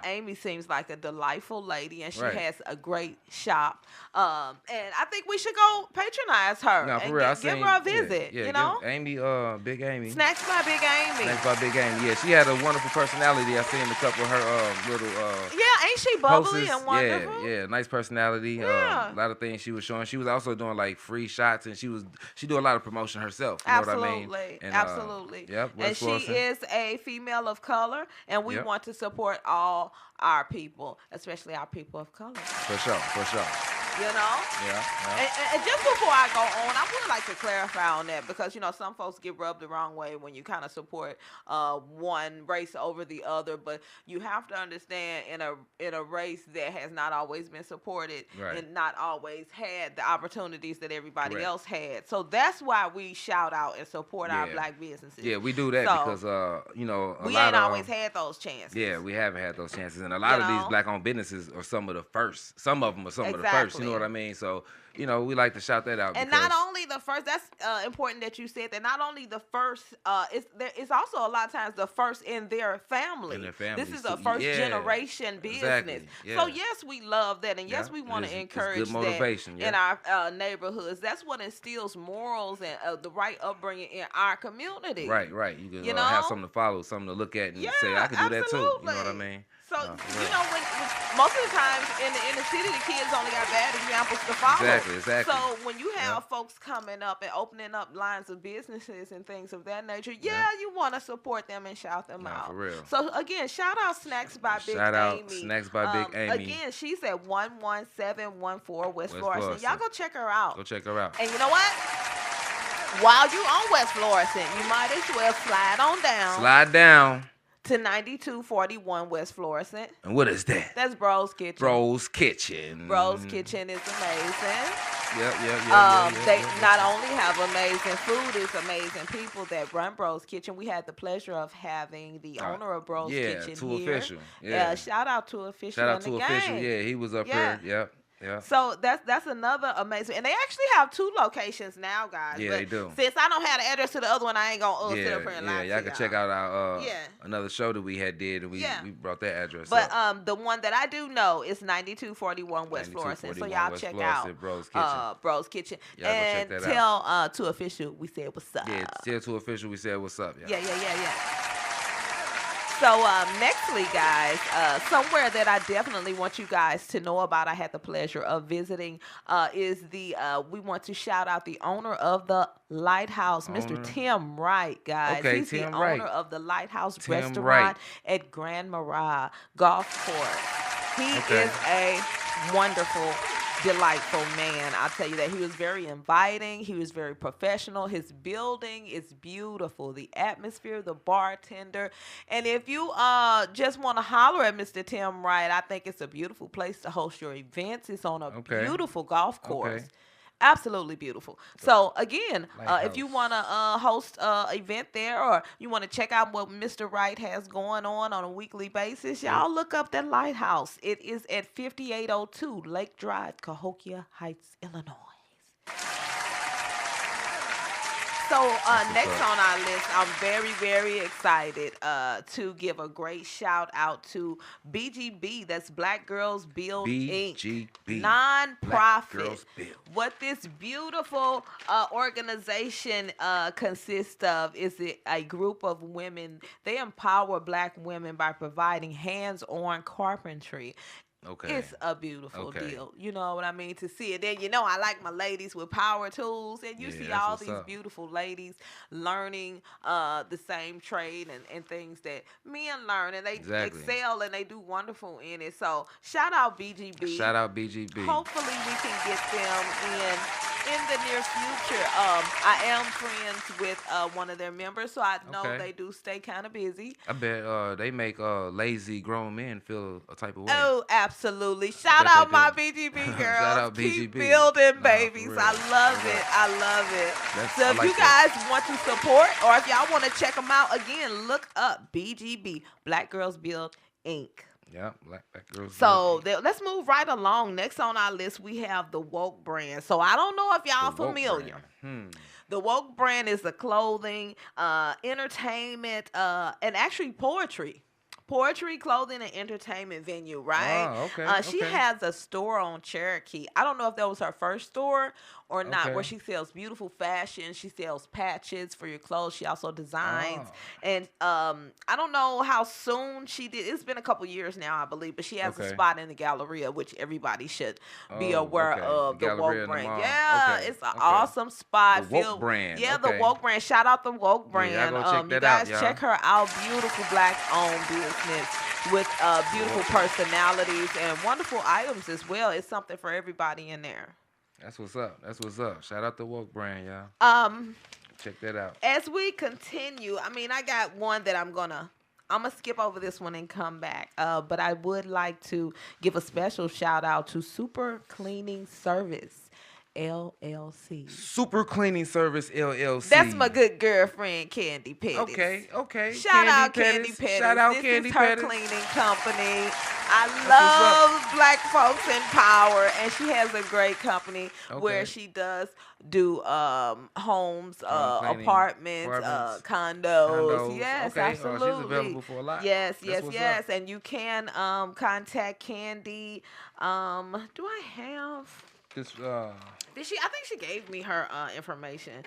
Speaker 3: Amy seems like a delightful lady, and she has a great shop. And I think we should go patronize her.
Speaker 2: No, for real.
Speaker 3: Give her a visit, you know?
Speaker 2: Amy, Big Amy.
Speaker 3: Snacks by Big Amy.
Speaker 2: Snacks by Big Amy. Yeah, she had a wonderful personality. I seen a couple of her little
Speaker 3: ain't she bubbly and wonderful?
Speaker 2: Yeah, nice personality. A lot of things she was showing. She was also doing like free shots, and she do a lot of promotion herself. You know what I mean? And,
Speaker 3: absolutely.
Speaker 2: And
Speaker 3: she is a female of color, and we want to support all our people, especially our people of color.
Speaker 2: For sure.
Speaker 3: You know?
Speaker 2: Yeah.
Speaker 3: And just before I go on, I would like to clarify on that because, some folks get rubbed the wrong way when you kind of support one race over the other. But you have to understand in a race that has not always been supported and not always had the opportunities that everybody else had. So that's why we shout out and support our black businesses.
Speaker 2: Yeah, we do that because,
Speaker 3: we ain't always had those chances.
Speaker 2: Yeah, we haven't had those chances. And a lot of these black-owned businesses are some of the first. Some of them are some of the first, you know what I mean? So, we like to shout that out.
Speaker 3: And not only the first, that's important that you said that, not only the first, it's also a lot of times the first in their family. This is a first generation business.
Speaker 2: Exactly. Yeah.
Speaker 3: So, yes, we love that. And yes, we want to encourage that in our neighborhoods. That's what instills morals and the right upbringing in our community.
Speaker 2: Right. You can have something to follow, something to look at and say, I can do that too. You know what I mean?
Speaker 3: So, when most of the times in the inner city, the kids only got bad examples to follow.
Speaker 2: Exactly.
Speaker 3: So, when you have folks coming up and opening up lines of businesses and things of that nature, you want to support them and shout them out.
Speaker 2: For real.
Speaker 3: So, again, shout out Snacks by Big Amy.
Speaker 2: Shout out Snacks by Big Amy.
Speaker 3: Again, she's at 11714 West Florissant. Y'all go check her out.
Speaker 2: Go check her out.
Speaker 3: And you know what? While you on West Florissant, you might as well slide on down.
Speaker 2: Slide down.
Speaker 3: To 9241 West Florissant.
Speaker 2: And what is that?
Speaker 3: That's Bro's Kitchen.
Speaker 2: Bro's Kitchen.
Speaker 3: Bro's Kitchen is amazing.
Speaker 2: Yep.
Speaker 3: They not only have amazing food, it's amazing people that run Bro's Kitchen. We had the pleasure of having the owner of Bro's Kitchen here.
Speaker 2: Official. Yeah.
Speaker 3: Shout out to Official.
Speaker 2: Shout out to Official. Yeah, he was up here. Yep. Yeah.
Speaker 3: So that's another amazing, and they actually have 2 locations now, guys.
Speaker 2: Yeah, they do.
Speaker 3: Since I don't have the address to the other one, I ain't gonna sit up here and lie to
Speaker 2: y'all can check out our another show that we did, and we brought that address.
Speaker 3: But the one that I do know is 9241 West Florissant. So y'all check out
Speaker 2: Bro's Kitchen.
Speaker 3: Bro's Kitchen,
Speaker 2: y'all
Speaker 3: and
Speaker 2: go check that
Speaker 3: tell to Official we said what's up.
Speaker 2: Yeah, tell to Official we said what's up.
Speaker 3: Yeah. So, nextly, guys, somewhere that I definitely want you guys to know about, I had the pleasure of visiting, is we want to shout out the owner of the Lighthouse, Mr. Tim Wright, guys.
Speaker 2: Okay,
Speaker 3: He's
Speaker 2: Tim
Speaker 3: the
Speaker 2: Wright.
Speaker 3: owner of the Lighthouse
Speaker 2: Tim
Speaker 3: Restaurant
Speaker 2: Wright.
Speaker 3: at Grand Marais Golf Course. He is a wonderful, delightful man. I'll tell you that. He was very inviting. He was very professional. His building is beautiful. The atmosphere, the bartender. And if you just want to holler at Mr. Tim Wright, I think it's a beautiful place to host your events. It's on a beautiful golf course. Absolutely beautiful. So, again, if you want to host an event there or you want to check out what Mr. Wright has going on a weekly basis, y'all look up that Lighthouse. It is at 5802 Lake Drive, Cahokia Heights, Illinois. So next on our list, I'm very, very excited to give a great shout out to BGB. That's Black Girls Build Inc. Nonprofit. What this beautiful organization consists of is a group of women. They empower Black women by providing hands-on carpentry.
Speaker 2: Okay.
Speaker 3: It's a beautiful deal. You know what I mean? To see it. Then, I like my ladies with power tools. And you see all these beautiful ladies learning the same trade and things that men learn. And they excel and they do wonderful in it. So, shout out BGB.
Speaker 2: Shout out BGB.
Speaker 3: Hopefully, we can get them in the near future. I am friends with one of their members. So, I know they do stay kind of busy.
Speaker 2: I bet they make lazy grown men feel a type of way.
Speaker 3: Oh, absolutely. Shout out my BGB girls.
Speaker 2: Shout out
Speaker 3: Keep
Speaker 2: BGB.
Speaker 3: building babies. I love it. I love it. So if you guys want to support or if y'all want to check them out, again, look up BGB, Black Girls Build Inc.
Speaker 2: Yeah, Black Girls.
Speaker 3: So let's move right along. Next on our list, we have the Woke brand. So I don't know if y'all familiar. The Woke brand is the clothing, entertainment, and actually poetry, clothing, and entertainment venue, right?
Speaker 2: Oh, okay.
Speaker 3: She has a store on Cherokee. I don't know if that was her first store or not, where she sells beautiful fashion. She sells patches for your clothes. She also designs. And I don't know how soon she did. It's been a couple years now, I believe, but she has a spot in the Galleria, which everybody should be aware of. The Woke brand. Yeah, it's an awesome spot.
Speaker 2: The Woke brand.
Speaker 3: Yeah, the Woke brand. Shout out the Woke brand.
Speaker 2: Yeah,
Speaker 3: you guys check her out. Beautiful black-owned business with beautiful personalities and wonderful items as well. It's something for everybody in there.
Speaker 2: That's what's up. Shout out the Woke brand, y'all. Check that out.
Speaker 3: As we continue, I mean, I got one that I'm gonna skip over this one and come back. But I would like to give a special shout out to Super Cleaning Service LLC.
Speaker 2: Super Cleaning Service LLC.
Speaker 3: That's my good girlfriend, Candy Pettis.
Speaker 2: Okay.
Speaker 3: Shout out Candy Pettis. Shout out Candy Pettis. This is her cleaning company. I love black folks in power, and she has a great company where she does do homes, apartments, condos. Yes, absolutely.
Speaker 2: She's available for a lot.
Speaker 3: Yes. And you can contact Candy. Do I have?
Speaker 2: Did
Speaker 3: she? I think she gave me her information.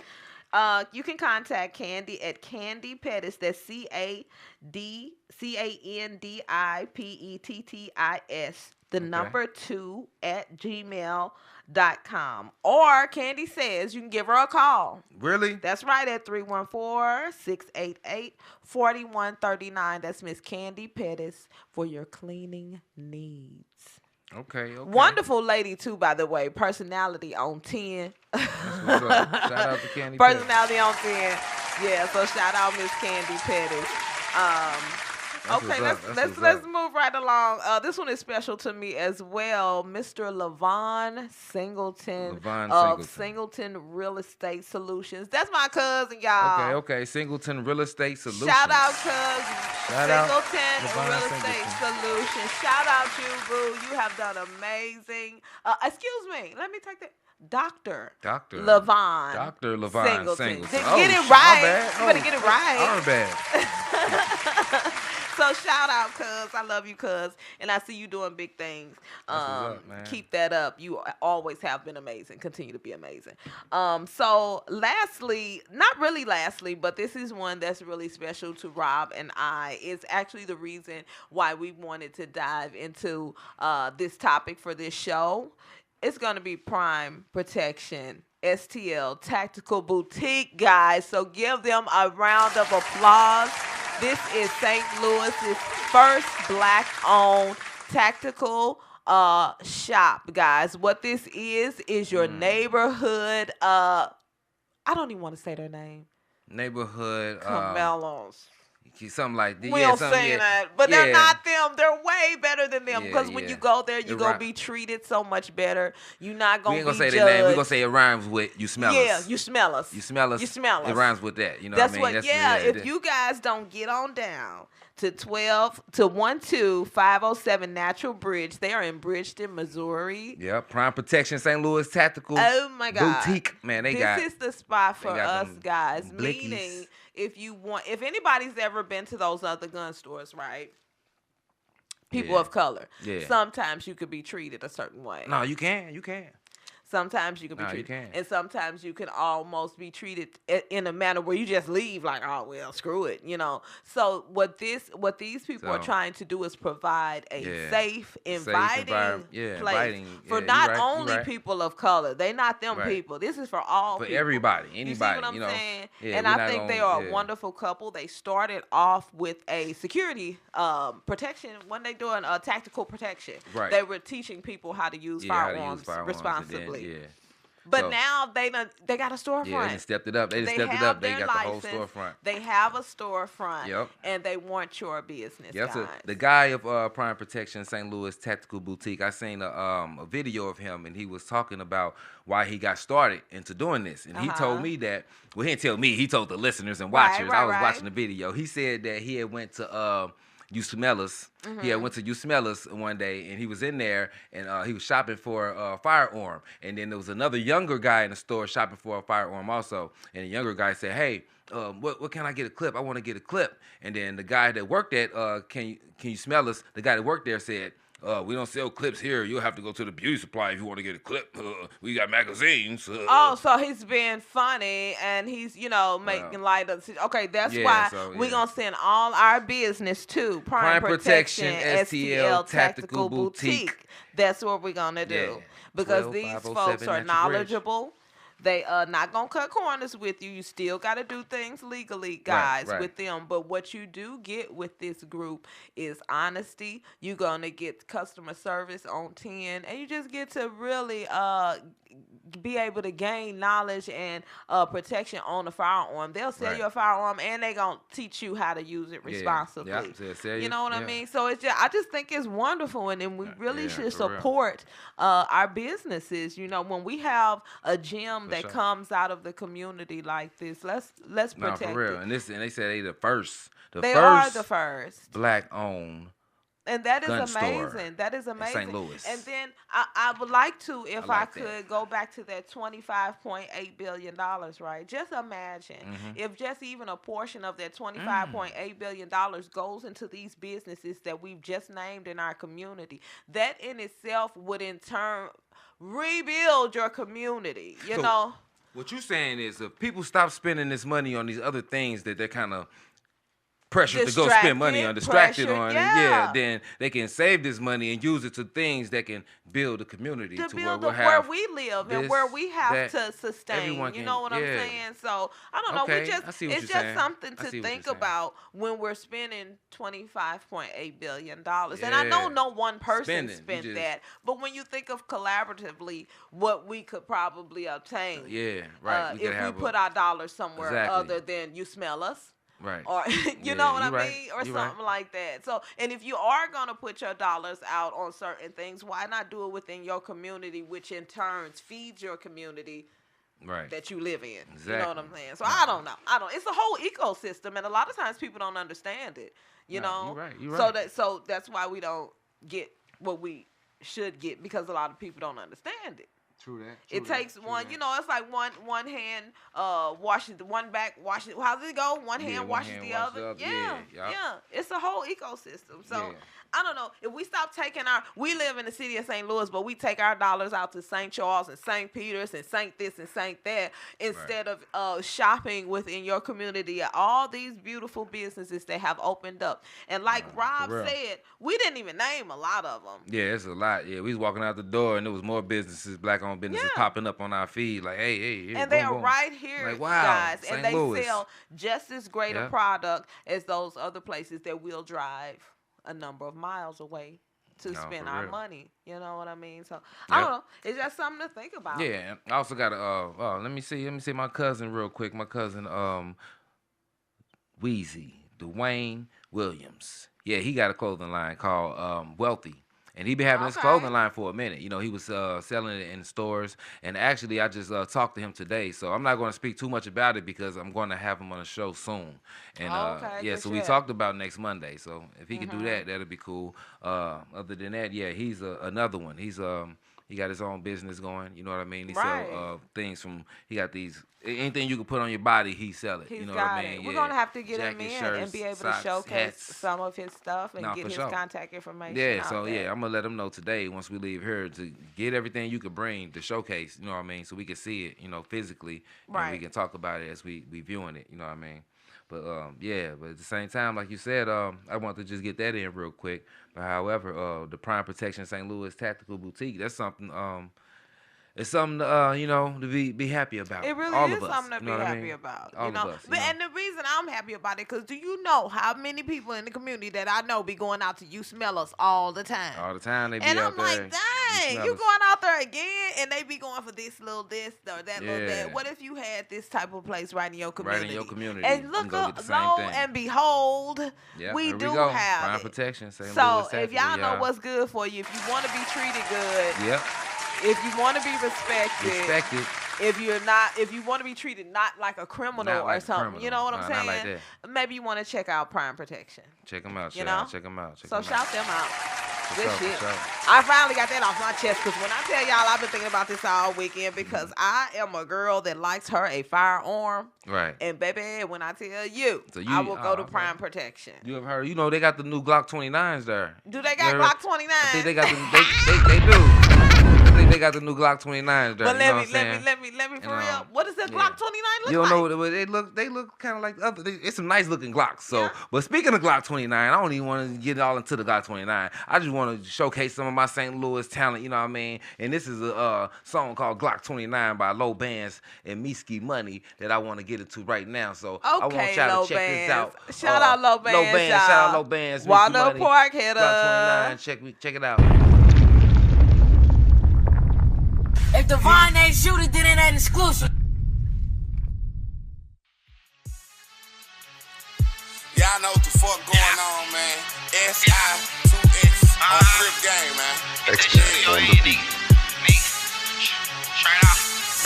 Speaker 3: You can contact Candy at Candy Pettis. That's CANDIPETTIS. The number 2 at gmail.com. Or Candy says you can give her a call.
Speaker 2: Really?
Speaker 3: That's right, at 314-688-4139. That's Miss Candy Pettis for your cleaning needs.
Speaker 2: Okay.
Speaker 3: Wonderful lady too, by the way. Personality on 10.
Speaker 2: That's what's up. Shout out to Candy
Speaker 3: Personality on 10. Yeah, so shout out Miss Candy Pettis. Let's move right along. This one is special to me as well. Mr. Levon Singleton of Singleton Real Estate Solutions. That's my cousin, y'all.
Speaker 2: Okay. Singleton Real Estate Solutions.
Speaker 3: Shout out, cousin. Singleton Real Estate Solutions. Shout out you, boo. You have done amazing. Excuse me. Let me take that. Dr. Levon.
Speaker 2: Dr. Levon Singleton.
Speaker 3: Get it right. You better get it right.
Speaker 2: Our bad.
Speaker 3: So shout out, cuz. I love you, cuz. And I see you doing big things. Keep that up. You always have been amazing. Continue to be amazing. So lastly, not really lastly, but this is one that's really special to Rob and I. It's actually the reason why we wanted to dive into this topic for this show. It's going to be Prime Protection, STL, Tactical Boutique, guys. So give them a round of applause. This is St. Louis's first black-owned tactical shop, guys. What this is your neighborhood. I don't even want to say their name.
Speaker 2: Neighborhood.
Speaker 3: Camellos.
Speaker 2: Something like that.
Speaker 3: We don't say that, but they're not them. They're way better than them because when you go there, you're going to be treated so much better. You're not going to be judged. We ain't going to say their name. We're going to
Speaker 2: say it rhymes with you smell us.
Speaker 3: Yeah, you smell us.
Speaker 2: You smell us.
Speaker 3: You smell us.
Speaker 2: It rhymes with that. You know
Speaker 3: what
Speaker 2: I mean?
Speaker 3: If you guys don't get on down to 12507 Natural Bridge. They are in Bridgeton, Missouri.
Speaker 2: Yeah, Prime Protection, St. Louis Tactical.
Speaker 3: Oh my God,
Speaker 2: boutique. Man,
Speaker 3: this is the spot for us guys. Blickies. Meaning, if anybody's ever been to those other gun stores, right? People of color. Yeah. Sometimes you could be treated a certain way.
Speaker 2: No, you can.
Speaker 3: Sometimes you can be treated, and sometimes you can almost be treated in a manner where you just leave like, oh well, screw it, you know. So what these people are trying to do is provide a safe, inviting place for not only people of color. They're not them people. This is for all people.
Speaker 2: Everybody, anybody.
Speaker 3: You see what I'm saying? Yeah, and I think they are a wonderful couple. They started off with a security protection when they doing a tactical protection. Right. They were teaching people how to use firearms responsibly. Yeah. But now they got a storefront.
Speaker 2: Yeah, they stepped it up. They got the whole storefront.
Speaker 3: They have a storefront. Yep. And they want your business, guys.
Speaker 2: So the guy of Prime Protection, St. Louis Tactical Boutique, I seen a video of him, and he was talking about why he got started into doing this. And he told me that, well, he didn't tell me. He told the listeners and watchers. I was watching the video. He said that he had went to You Smell Us. Mm-hmm. He went to You Smell Us one day, and he was in there, and he was shopping for a firearm. And then there was another younger guy in the store shopping for a firearm also. And the younger guy said, hey, what can I get a clip? I want to get a clip. And then the guy that worked at Can You Smell Us, the guy that worked there said, we don't sell clips here. You'll have to go to the beauty supply if you want to get a clip. We got magazines.
Speaker 3: So he's being funny and he's, making light of. Okay, that's why we're going to send all our business to Prime Protection STL Tactical Boutique. That's what we're going to do. Because these folks are knowledgeable. They are not going to cut corners with you. You still got to do things legally, guys, with them. But what you do get with this group is honesty. You're going to get customer service on 10. And you just get to really be able to gain knowledge and protection on the firearm. They'll sell you a firearm, and they're going to teach you how to use it responsibly. You know what I mean? So I just think it's wonderful, and we really should support our businesses. When we have a gym that comes out of the community like this, let's protect it.
Speaker 2: For real. And they said they the first.
Speaker 3: They are the first
Speaker 2: Black-owned.
Speaker 3: And that is
Speaker 2: amazing.
Speaker 3: That is amazing.
Speaker 2: St. Louis.
Speaker 3: And then I would like to, if I could, go back to that $25.8 billion, right? Just imagine if just even a portion of that $25.8 billion goes into these businesses that we've just named in our community. That in itself would in turn rebuild your community, you know?
Speaker 2: What you're saying is if people stop spending this money on these other things that they're kind of pressure to go spend money on, distracted on, then they can save this money and use it to things that can build a community to where we'll have
Speaker 3: where we live and where we have to sustain. You know what I'm saying? So I don't know. It's just something to think about when we're spending $25.8 billion. And I know no one person spent that, but when you think of collaboratively what we could probably obtain, if we put our dollars somewhere other than you smell us.
Speaker 2: Right.
Speaker 3: Or you know what I mean? Or something like that. So, and if you are going to put your dollars out on certain things, why not do it within your community, which in turn feeds your community that you live in? Exactly. You know what I'm saying? So I don't know. It's a whole ecosystem, and a lot of times people don't understand it. You know? You're right. So that's why we don't get what we should get, because a lot of people don't understand it.
Speaker 2: True that.
Speaker 3: It takes one, it's like one hand washes the one back, washes. How does it go? One hand washes the other. Yeah. It's a whole ecosystem. So I don't know. If we stop taking we live in the city of St. Louis, but we take our dollars out to St. Charles and St. Peter's and St. this and St. that, instead of shopping within your community at all these beautiful businesses that have opened up. And like Rob said, we didn't even name a lot of them.
Speaker 2: Yeah, it's a lot. Yeah, we was walking out the door and there was more businesses, Black-owned businesses popping up on our feed. Like, hey.
Speaker 3: And they are right here,
Speaker 2: like, wow,
Speaker 3: guys.
Speaker 2: St.
Speaker 3: And they
Speaker 2: Louis.
Speaker 3: sell just as great a product as those other places that we'll drive a number of miles away to spend our money. You know what I mean? So I don't know. It's just something to think about.
Speaker 2: Yeah. I also got let me see my cousin real quick. My cousin Wheezy, Dwayne Williams. Yeah, he got a clothing line called Wealthy. And he been having his clothing line for a minute. He was selling it in stores. And actually, I just talked to him today. So I'm not going to speak too much about it because I'm going to have him on the show soon. And so we talked about next Monday. So if he can do that, that'll be cool. Other than that, he's another one. He got his own business going. You know what I mean? He sell things from. He got these. Anything you can put on your body, he sell it. You know what I mean?
Speaker 3: We're gonna have to get him in and be able to showcase some of his stuff and get his contact information.
Speaker 2: Yeah, so I'm gonna let him know today once we leave here to get everything you could bring to showcase. You know what I mean? So we can see it, physically, and we can talk about it as we viewing it. You know what I mean? But but at the same time, like you said, I want to just get that in real quick. But however, the Prime Protection St. Louis Tactical Boutique, that's something. It's something to be happy about.
Speaker 3: It really
Speaker 2: all
Speaker 3: is
Speaker 2: of us,
Speaker 3: something to be happy about.
Speaker 2: All of us.
Speaker 3: And the reason I'm happy about it, because do you know how many people in the community that I know be going out to You Smell Us all the time?
Speaker 2: All the time they be
Speaker 3: and
Speaker 2: out there.
Speaker 3: And I'm like, dang, you going out there again? And they be going for this or that little that. What if you had this type of place right in your community?
Speaker 2: Right in your community.
Speaker 3: And look up, lo and behold, we do have
Speaker 2: Prime Protection St. Louis.
Speaker 3: So if y'all know what's good for you, if you want to be treated good. If you want to be respected, if you want to be treated not like a criminal or something, you know what I'm saying?
Speaker 2: Like
Speaker 3: maybe you want to check out Prime Protection.
Speaker 2: Check them out,
Speaker 3: Check them out. So shout them out. Good shit. I finally got that off my chest because when I tell y'all, I've been thinking about this all weekend because I am a girl that likes her a firearm.
Speaker 2: Right.
Speaker 3: And baby, when I tell you, I will go to prime protection.
Speaker 2: You ever heard? You know they got the new Glock 29s there.
Speaker 3: Do they got Glock 29?
Speaker 2: I think they got they do. I think they got the new Glock 29s there.
Speaker 3: But let me for real. What does that Glock 29 look like?
Speaker 2: You don't know what they look kind of like the other. It's some nice looking Glocks. So, but speaking of Glock 29, I don't even want to get all into the Glock 29. I just want to showcase some of my St. Louis talent. You know what I mean? And this is a song called Glock 29 by Low Bands and Meeski Money that I want to get into right now. So I want y'all to check this out.
Speaker 3: Shout out Low Bands.
Speaker 2: Low Bands. Shout out Low Bands.
Speaker 3: Walnut Park header.
Speaker 2: Glock 29. Check it out.
Speaker 6: If Divine ain't shooting, then it ain't exclusive.
Speaker 5: Y'all know what the fuck going on, man. SI2X on Crip Game, man.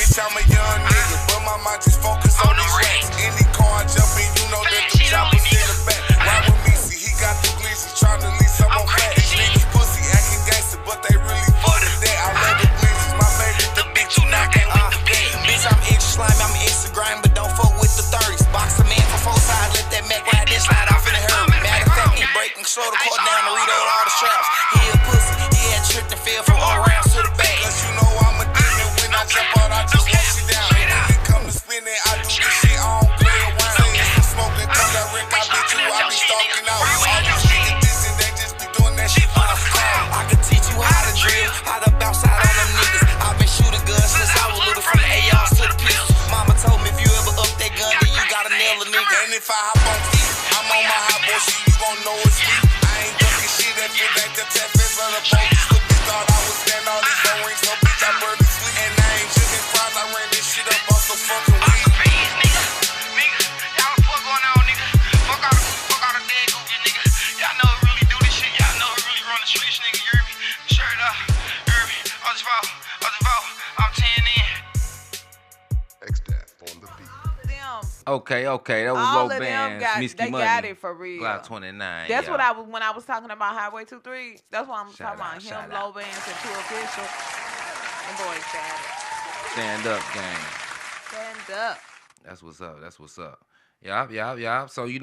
Speaker 5: Bitch, I'm a young nigga, but my mind just focus on these racks. Any car I jump in, you know that the choppers in the back. Ride with me, see, he got the glizzy, trying to leave some on fat. These niggas pussy acting gangster, but they really fuck to that. I love the glizzies, my baby, the bitch you knocking off. Bitch, I'm extra slimy, I'm Instagram, but don't fuck with the 30s. Box a man for 4 sides, let that Mac ride this slide off in the hurry. Matter of fact, he breaking, slow the car down to reload all the straps. He a pussy, he had tripped and fell from all rounds to the back. Cause you know I'm a demon, when I jump out, I just walk you down. And when it come to spinning, I do this shit, I don't play around. Say smoking, come direct, I bet you I be stalking out. All these niggas dissing, they just be doing that shit for the crowd. I can teach you how to drill, how to bounce out on them niggas. I've been shooting guns since I was little, from the ARs to the pistols. Mama told me if you ever up that gun, then you gotta nail a nigga. And if I hop on feet, I'm on my hot boy shit, you gon' know it's me. I ain't ducking shit if it ain't the toughest of the police. Look, you thought I was standing all these phone rings, so bitch, I barely sleep. And I ain't chicken fries, I ran this shit up off some fucking weed.
Speaker 2: Okay, that was Low Bands.
Speaker 3: They
Speaker 2: Money.
Speaker 3: got it for real.
Speaker 2: Glock 29.
Speaker 3: That's what I was when I was talking about Highway 23. That's what I'm talking about. Him, Low Bands, and 2 Official. Them boys got it.
Speaker 2: Stand up, gang.
Speaker 3: Stand up.
Speaker 2: That's what's up. Yeah. So the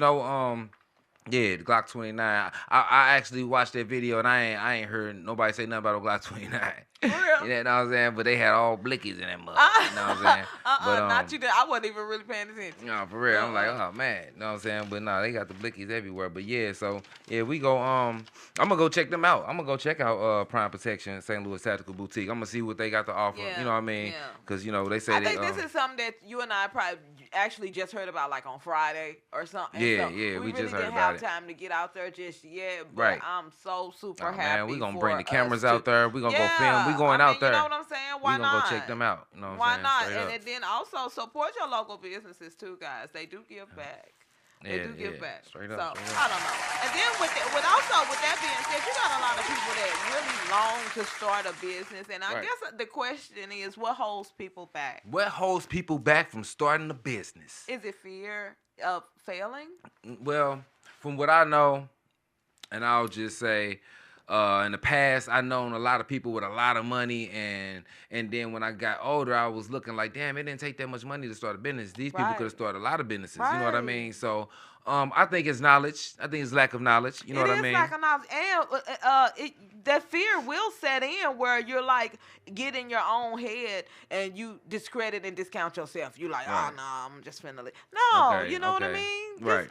Speaker 2: Glock 29. I actually watched that video and I ain't heard nobody say nothing about a Glock 29.
Speaker 3: For real?
Speaker 2: You know what I'm saying? But they had all blickies in that mug. You know what I'm saying? But,
Speaker 3: not you. I wasn't even really paying attention.
Speaker 2: No, for real. I'm like, oh man. You know what I'm saying? But no, they got the blickies everywhere. But yeah, so yeah, we go. I'm gonna go check them out. I'm gonna go check out Prime Protection, St. Louis Tactical Boutique. I'm gonna see what they got to offer.
Speaker 3: Yeah,
Speaker 2: you know what I mean? Because they say
Speaker 3: I think this is something that you and I probably actually just heard about, like on Friday or something.
Speaker 2: Yeah,
Speaker 3: so
Speaker 2: we just heard about it.
Speaker 3: We really didn't have time to get out there just yet. But
Speaker 2: right.
Speaker 3: I'm so super happy.
Speaker 2: Man, we gonna bring the cameras out there. We gonna go film. We going out there.
Speaker 3: You know what I'm saying? Why not?
Speaker 2: We gonna go check them out. You know what I'm saying?
Speaker 3: Why not? And then also support your local businesses too, guys. They do give back. They do give back.
Speaker 2: Straight
Speaker 3: up.
Speaker 2: So
Speaker 3: I don't know. And then with that being said, you got a lot of people that really long to start a business. And I guess the question is, what holds people back?
Speaker 2: What holds people back from starting a business?
Speaker 3: Is it fear of failing?
Speaker 2: Well, from what I know, and I'll just say, in the past, I known a lot of people with a lot of money, and then when I got older, I was looking like, damn, it didn't take that much money to start a business. These people could have started a lot of businesses. You know what I mean? So, I think it's knowledge. I think it's lack of knowledge. You know what I mean?
Speaker 3: It is lack of knowledge, and that fear will set in where you're like get in your own head and you discredit and discount yourself. You like, oh no, I'm just finna live. No, you know what I mean?
Speaker 2: Right.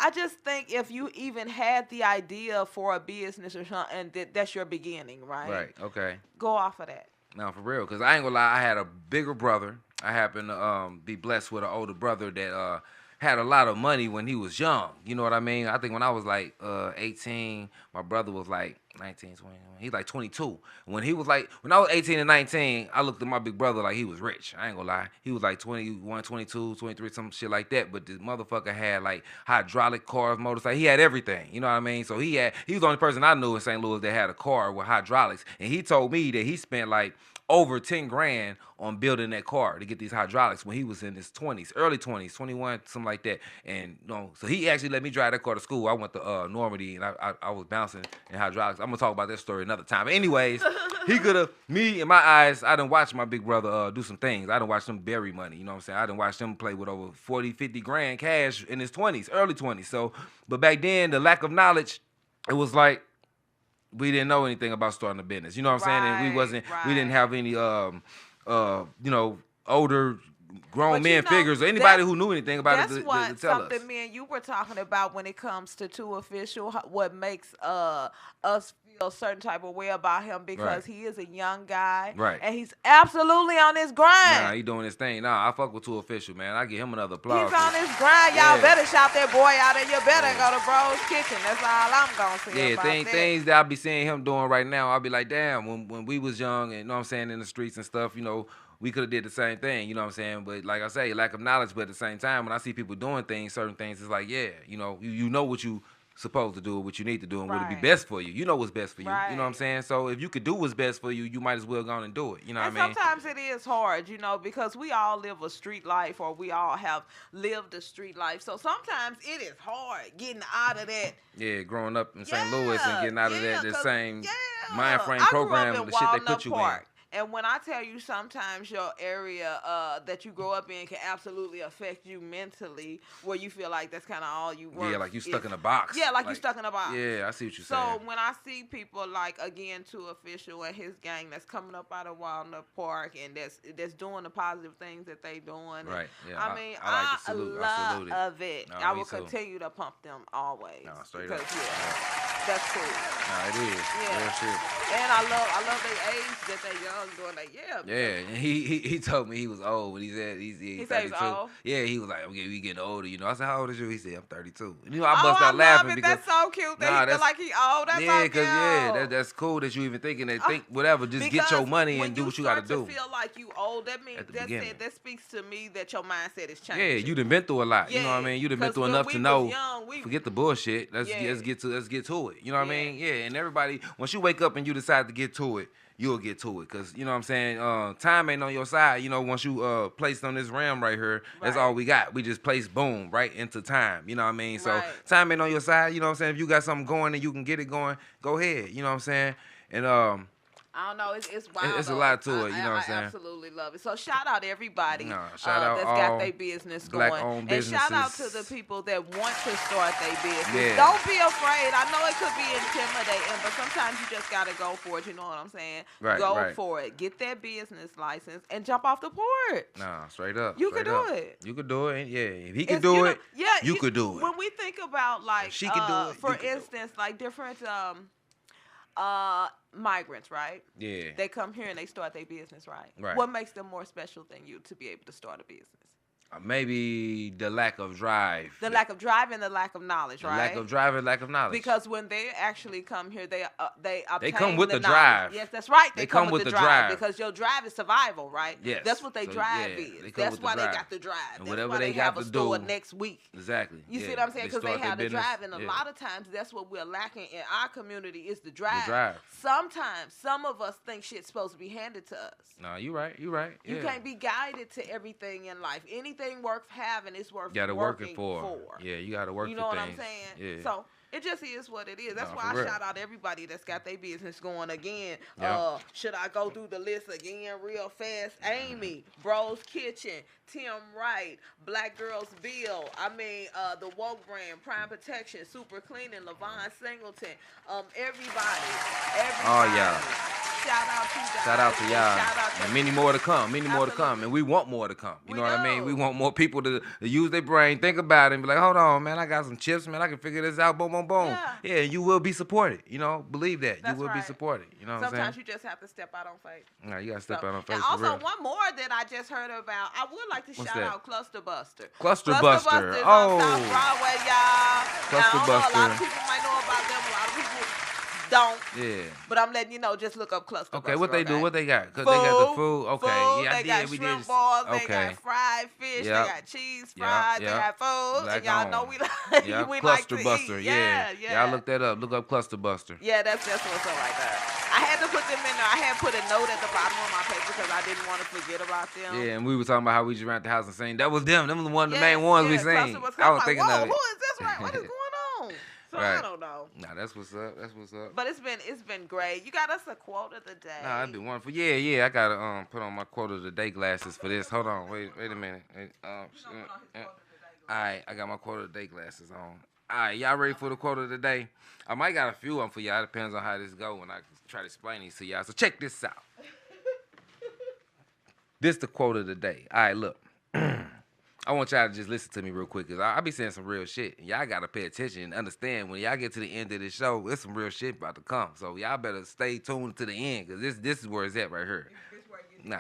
Speaker 3: I just think if you even had the idea for a business or something, that's your beginning, right?
Speaker 2: Right, okay.
Speaker 3: Go off of that.
Speaker 2: No, for real, because I ain't gonna lie, I had a bigger brother. I happened to be blessed with an older brother that had a lot of money when he was young. You know what I mean? I think when I was like 18, my brother was like 19, 20. He's like 22. When I was 18 and 19, I looked at my big brother like he was rich. I ain't gonna lie. He was like 21, 22, 23, some shit like that. But this motherfucker had like hydraulic cars, motorcycles. He had everything. You know what I mean? So he was the only person I knew in St. Louis that had a car with hydraulics. And he told me that he spent like over 10 grand on building that car to get these hydraulics when he was in his 20s, early 20s, 21, something like that. And so he actually let me drive that car to school. I went to Normandy and I was bouncing in hydraulics gonna talk about that story another time. But anyways, he could have, me in my eyes, I done watched my big brother do some things. I done watched him bury money, you know what I'm saying? I done watched him play with over 40, 50 grand cash in his 20s, early 20s. So, but back then, the lack of knowledge, it was like, we didn't know anything about starting a business. You know what I'm saying? And we didn't have any, older grown men figures or anybody who knew anything about it to tell us.
Speaker 3: That's something me and you were talking about when it comes to Too Official, what makes us feel a certain type of way about him, because he is a young guy.
Speaker 2: Right.
Speaker 3: And he's absolutely on his grind.
Speaker 2: Nah, he doing his thing. Nah, I fuck with Too Official, man. I give him another applause.
Speaker 3: He's on his grind. Y'all better shout that boy out, and you better go to Bro's Kitchen. That's all I'm going to say about that.
Speaker 2: Things that I be seeing him doing right now, I'll be like, damn, when we was young and, you know what I'm saying, in the streets and stuff, you know, we could have did the same thing, you know what I'm saying? But like I say, lack of knowledge, but at the same time, when I see people doing things, certain things, it's like, yeah, you know what you supposed to do, what you need to do, and what would be best for you. You know what's best for you. You know what I'm saying? So if you could do what's best for you, you might as well go on and do it. You know what I mean?
Speaker 3: Sometimes it is hard, you know, because we all live a street life, or we all have lived a street life. So sometimes it is hard getting out of that.
Speaker 2: Yeah, growing up in St. Louis and getting out of that same mind frame program, the shit they put you in.
Speaker 3: And when I tell you, sometimes your area that you grow up in can absolutely affect you mentally, where you feel like that's kind of all you work.
Speaker 2: Yeah, like you stuck in a box.
Speaker 3: Yeah, like you stuck in a box.
Speaker 2: Yeah, I see what you're saying.
Speaker 3: So when I see people like, again, Too Official and his gang that's coming up out of Walnut Park and that's doing the positive things that they doing.
Speaker 2: Right. Yeah.
Speaker 3: I mean,
Speaker 2: I like the salute.
Speaker 3: love it.
Speaker 2: No,
Speaker 3: I will continue to pump them always.
Speaker 2: No, straight
Speaker 3: because,
Speaker 2: up.
Speaker 3: That's cool.
Speaker 2: No, it is.
Speaker 3: Yeah.
Speaker 2: Real shit.
Speaker 3: And I love their age that they young doing that.
Speaker 2: Yeah, and he told me he was old when he said he's 32.
Speaker 3: Said he was old?
Speaker 2: Yeah, he was like, okay, we getting older, you know. I said, how old is you? He said, I'm 32. You know, I bust out laughing because
Speaker 3: that's so cute. That he feel like he old. That's so cute.
Speaker 2: That's cool that you even thinking that. Think whatever, just get your money and do what you got to do.
Speaker 3: When you start to feel like you old, that means that speaks to me that your mindset is changing.
Speaker 2: Yeah, you done been through a lot. You know what I mean? You done been through enough to know. Forget the bullshit. Let's get to it. You know what I mean? Yeah, and everybody, once you wake up and you decide to get to it, you'll get to it. Because, you know what I'm saying, time ain't on your side. You know, once you placed on this ram right here, that's all we got. We just placed, boom, right into time. You know what I mean? So time ain't on your side. You know what I'm saying? If you got something going and you can get it going, go ahead. You know what I'm saying? And
Speaker 3: I don't know. It's wild.
Speaker 2: It's a lot to it. You know what I'm saying?
Speaker 3: I absolutely love it. So shout out everybody
Speaker 2: that's
Speaker 3: got their business going.
Speaker 2: Black-owned
Speaker 3: businesses. And shout out to the people that want to start their business. Yeah. Don't be afraid. I know it could be intimidating, but sometimes you just got to go for it. You know what I'm saying? Go for it. Get that business license and jump off the porch.
Speaker 2: Nah, straight up.
Speaker 3: You could do it.
Speaker 2: You could do it. Yeah. If he could do it, you could do it.
Speaker 3: When we think about, like,
Speaker 2: she could do it,
Speaker 3: for instance, like different migrants, right?
Speaker 2: Yeah.
Speaker 3: They come here and they start their business, right?
Speaker 2: Right.
Speaker 3: What makes them more special than you to be able to start a business?
Speaker 2: Maybe the lack of drive.
Speaker 3: The lack of drive and the lack of knowledge, right?
Speaker 2: Lack of drive and lack of knowledge.
Speaker 3: Because when they actually come here, they obtain
Speaker 2: come with the
Speaker 3: knowledge.
Speaker 2: drive.
Speaker 3: Yes, that's right.
Speaker 2: They come with the drive.
Speaker 3: Because your drive is survival, right?
Speaker 2: Yes.
Speaker 3: That's what they drive is. That's why they got the drive.
Speaker 2: And
Speaker 3: that's
Speaker 2: whatever
Speaker 3: why
Speaker 2: they
Speaker 3: have
Speaker 2: got
Speaker 3: a
Speaker 2: to
Speaker 3: store
Speaker 2: do
Speaker 3: next week.
Speaker 2: Exactly.
Speaker 3: You see what I'm saying? Because they have the drive, and a lot of times that's what we're lacking in our community is the drive.
Speaker 2: The drive.
Speaker 3: Sometimes some of us think shit's supposed to be handed to us.
Speaker 2: No, you're right. You're right. Yeah.
Speaker 3: You can't be guided to everything in life. Anything worth having is worth
Speaker 2: working for. Yeah, you got to work for things.
Speaker 3: You know what I'm saying?
Speaker 2: Yeah.
Speaker 3: So it just is what it is. That's why I shout out everybody that's got their business going again. Should I go through the list again real fast? Amy, Bro's Kitchen, Tim Wright, Black Girls Bill, the Woke Brand, Prime Protection, Super Cleaning, Levon Singleton, everybody.
Speaker 2: Oh, yeah.
Speaker 3: Shout out to you guys.
Speaker 2: Shout out to y'all.
Speaker 3: Shout out to
Speaker 2: and many more to come. More to come. And we want more to come. You know what I mean? We want more people to use their brain, think about it, and be like, hold on, man, I got some chips, man. I can figure this out. Boom, boom, boom. Yeah, you will be supported. You know, believe that.
Speaker 3: That's
Speaker 2: you will be supported. You know what I'm saying?
Speaker 3: Sometimes you just have to step out on faith.
Speaker 2: No, you got to step out on faith.
Speaker 3: And also, one more that I just heard about. I would like to shout out Cluster Buster.
Speaker 2: Cluster Buster.
Speaker 3: Is on South Broadway, y'all.
Speaker 2: Cluster Buster.
Speaker 3: A lot of people might know about them. A lot of people don't.
Speaker 2: Yeah.
Speaker 3: But I'm letting you know, just look up Cluster Buster.
Speaker 2: Okay, what they do? What they got? Because they got the food. Okay. Yeah,
Speaker 3: they got shrimp balls. They got fried fish. They got cheese fries. They got food.
Speaker 2: Black
Speaker 3: and y'all know we like we
Speaker 2: Cluster
Speaker 3: like to
Speaker 2: Buster.
Speaker 3: eat.
Speaker 2: Yeah. Y'all look that up. Look up Cluster Buster.
Speaker 3: Yeah, that's what's up right there. I had to put them in there. I had put a note at the bottom of my paper because I didn't want to forget about them.
Speaker 2: Yeah, and we were talking about how we just ran out the house and sang. That was them. Them was one of the main ones we sang.
Speaker 3: I was thinking of it. Who is this? Right? What is going on? So So I don't know.
Speaker 2: Nah, that's what's up. That's what's up.
Speaker 3: But it's been great. You got us a quote of the day.
Speaker 2: Nah, it's been wonderful. Yeah. I gotta put on my quote of the day glasses for this. Hold on. Wait a minute. All right, I got my quote of the day glasses on. All right, y'all ready for the quote of the day? I might got a few of them for y'all. It depends on how this go when I try to explain these to y'all. So check this out. This the quote of the day. All right, look. I want y'all to just listen to me real quick because I be saying some real shit. Y'all got to pay attention and understand when y'all get to the end of this show, there's some real shit about to come. So y'all better stay tuned to the end because this is where it's at right here.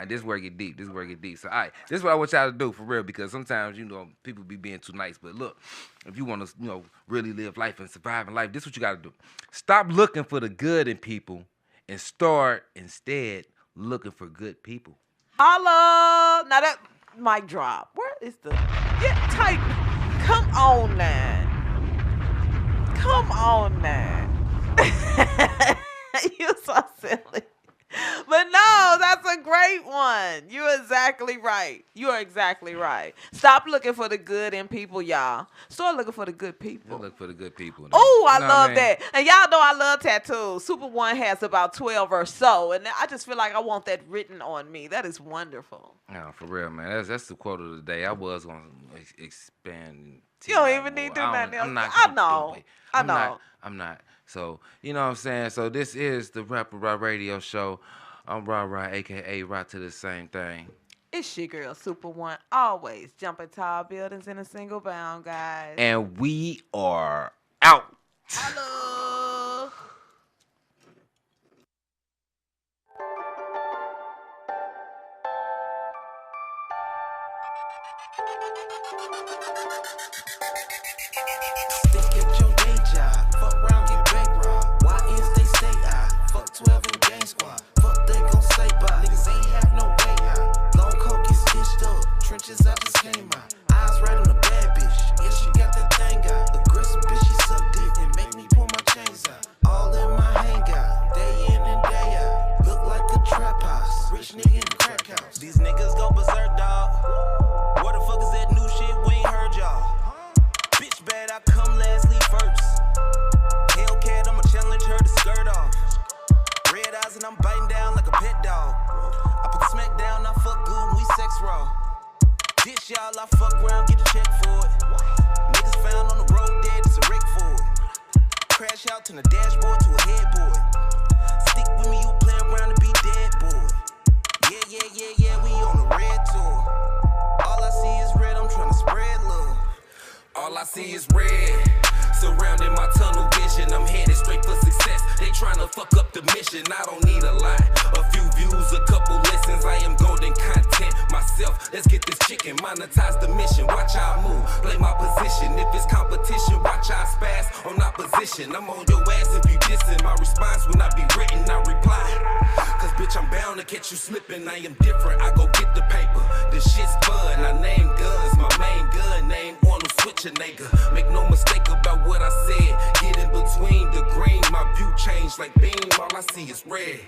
Speaker 2: This is where it get deep. This is where it get deep. So, all right, this is what I want y'all to do for real because sometimes, people be being too nice. But look, if you want to, really live life and survive in life, this is what you got to do. Stop looking for the good in people and start instead looking for good people.
Speaker 3: Holla! Now that mic drop. Where is the type? Come on now. You're so silly. But no, that's a great one. You're exactly right. Stop looking for the good in people, y'all. Start looking for the good people.
Speaker 2: Look for the good people.
Speaker 3: Oh, I love that. And y'all know I love tattoos. Super One has about 12 or so, and I just feel like I want that written on me. That is wonderful.
Speaker 2: No, for real, man. That's the quote of the day. I was going to expand.
Speaker 3: You don't even need to do nothing else. I know.
Speaker 2: I'm not. So, you know what I'm saying? So, this is the Rapper Rah Radio Show. I'm Rah, a.k.a. Rah to the same thing.
Speaker 3: It's your girl, Super One, always jumping tall buildings in a single bound, guys.
Speaker 2: And we are out.
Speaker 3: Hello.
Speaker 1: Stick at your day job. Fuck around, get bankrupt. YNs, they stay high. Fuck 12 in gang squad. Fuck, they gon' say bye. Niggas ain't have no way out. Long coke get stitched up. Trenches, I just came out. Eyes right on a bad bitch. Yeah, she got that thing out. Aggressive bitch, she suck dick and make me pull my chains out. All in my hangout. Day in and day out. Look like a trap house. Rich nigga in the crack house. These niggas go berserk, dog. What the fuck is that new shit? We ain't heard y'all. Bitch bad, I come last, leave first. Hellcat, I'ma challenge her to skirt off. Red eyes and I'm biting down like a pet dog. I put the smack down, I fuck good when we sex raw. This y'all, I fuck around, get a check for it. Niggas found on the road dead, it's a wreck for it. Crash out, turn the dashboard to a headboard. Stick with me, you play around and be dead, boy. Yeah, we on the red tour. All I see is red, I'm tryna spread love. All I see is red, surrounding my tunnel vision. I'm headed straight for success. They tryna fuck up the mission. I don't need a lot, a few views, a couple listens. I am golden content myself. Let's get this chicken, monetize the mission. Watch how I move, play my position. If it's competition, watch how I spaz on opposition. I'm on your ass if you dissing. My response when I be written, I reply. Cause bitch, I'm bound to catch you slipping. I am different, I go get the paper. The shit's fun, I name guns. My main gun name on them switch a nigga. Make no mistake about what I said. Get in between the green, my view changed like beam. All I see is red.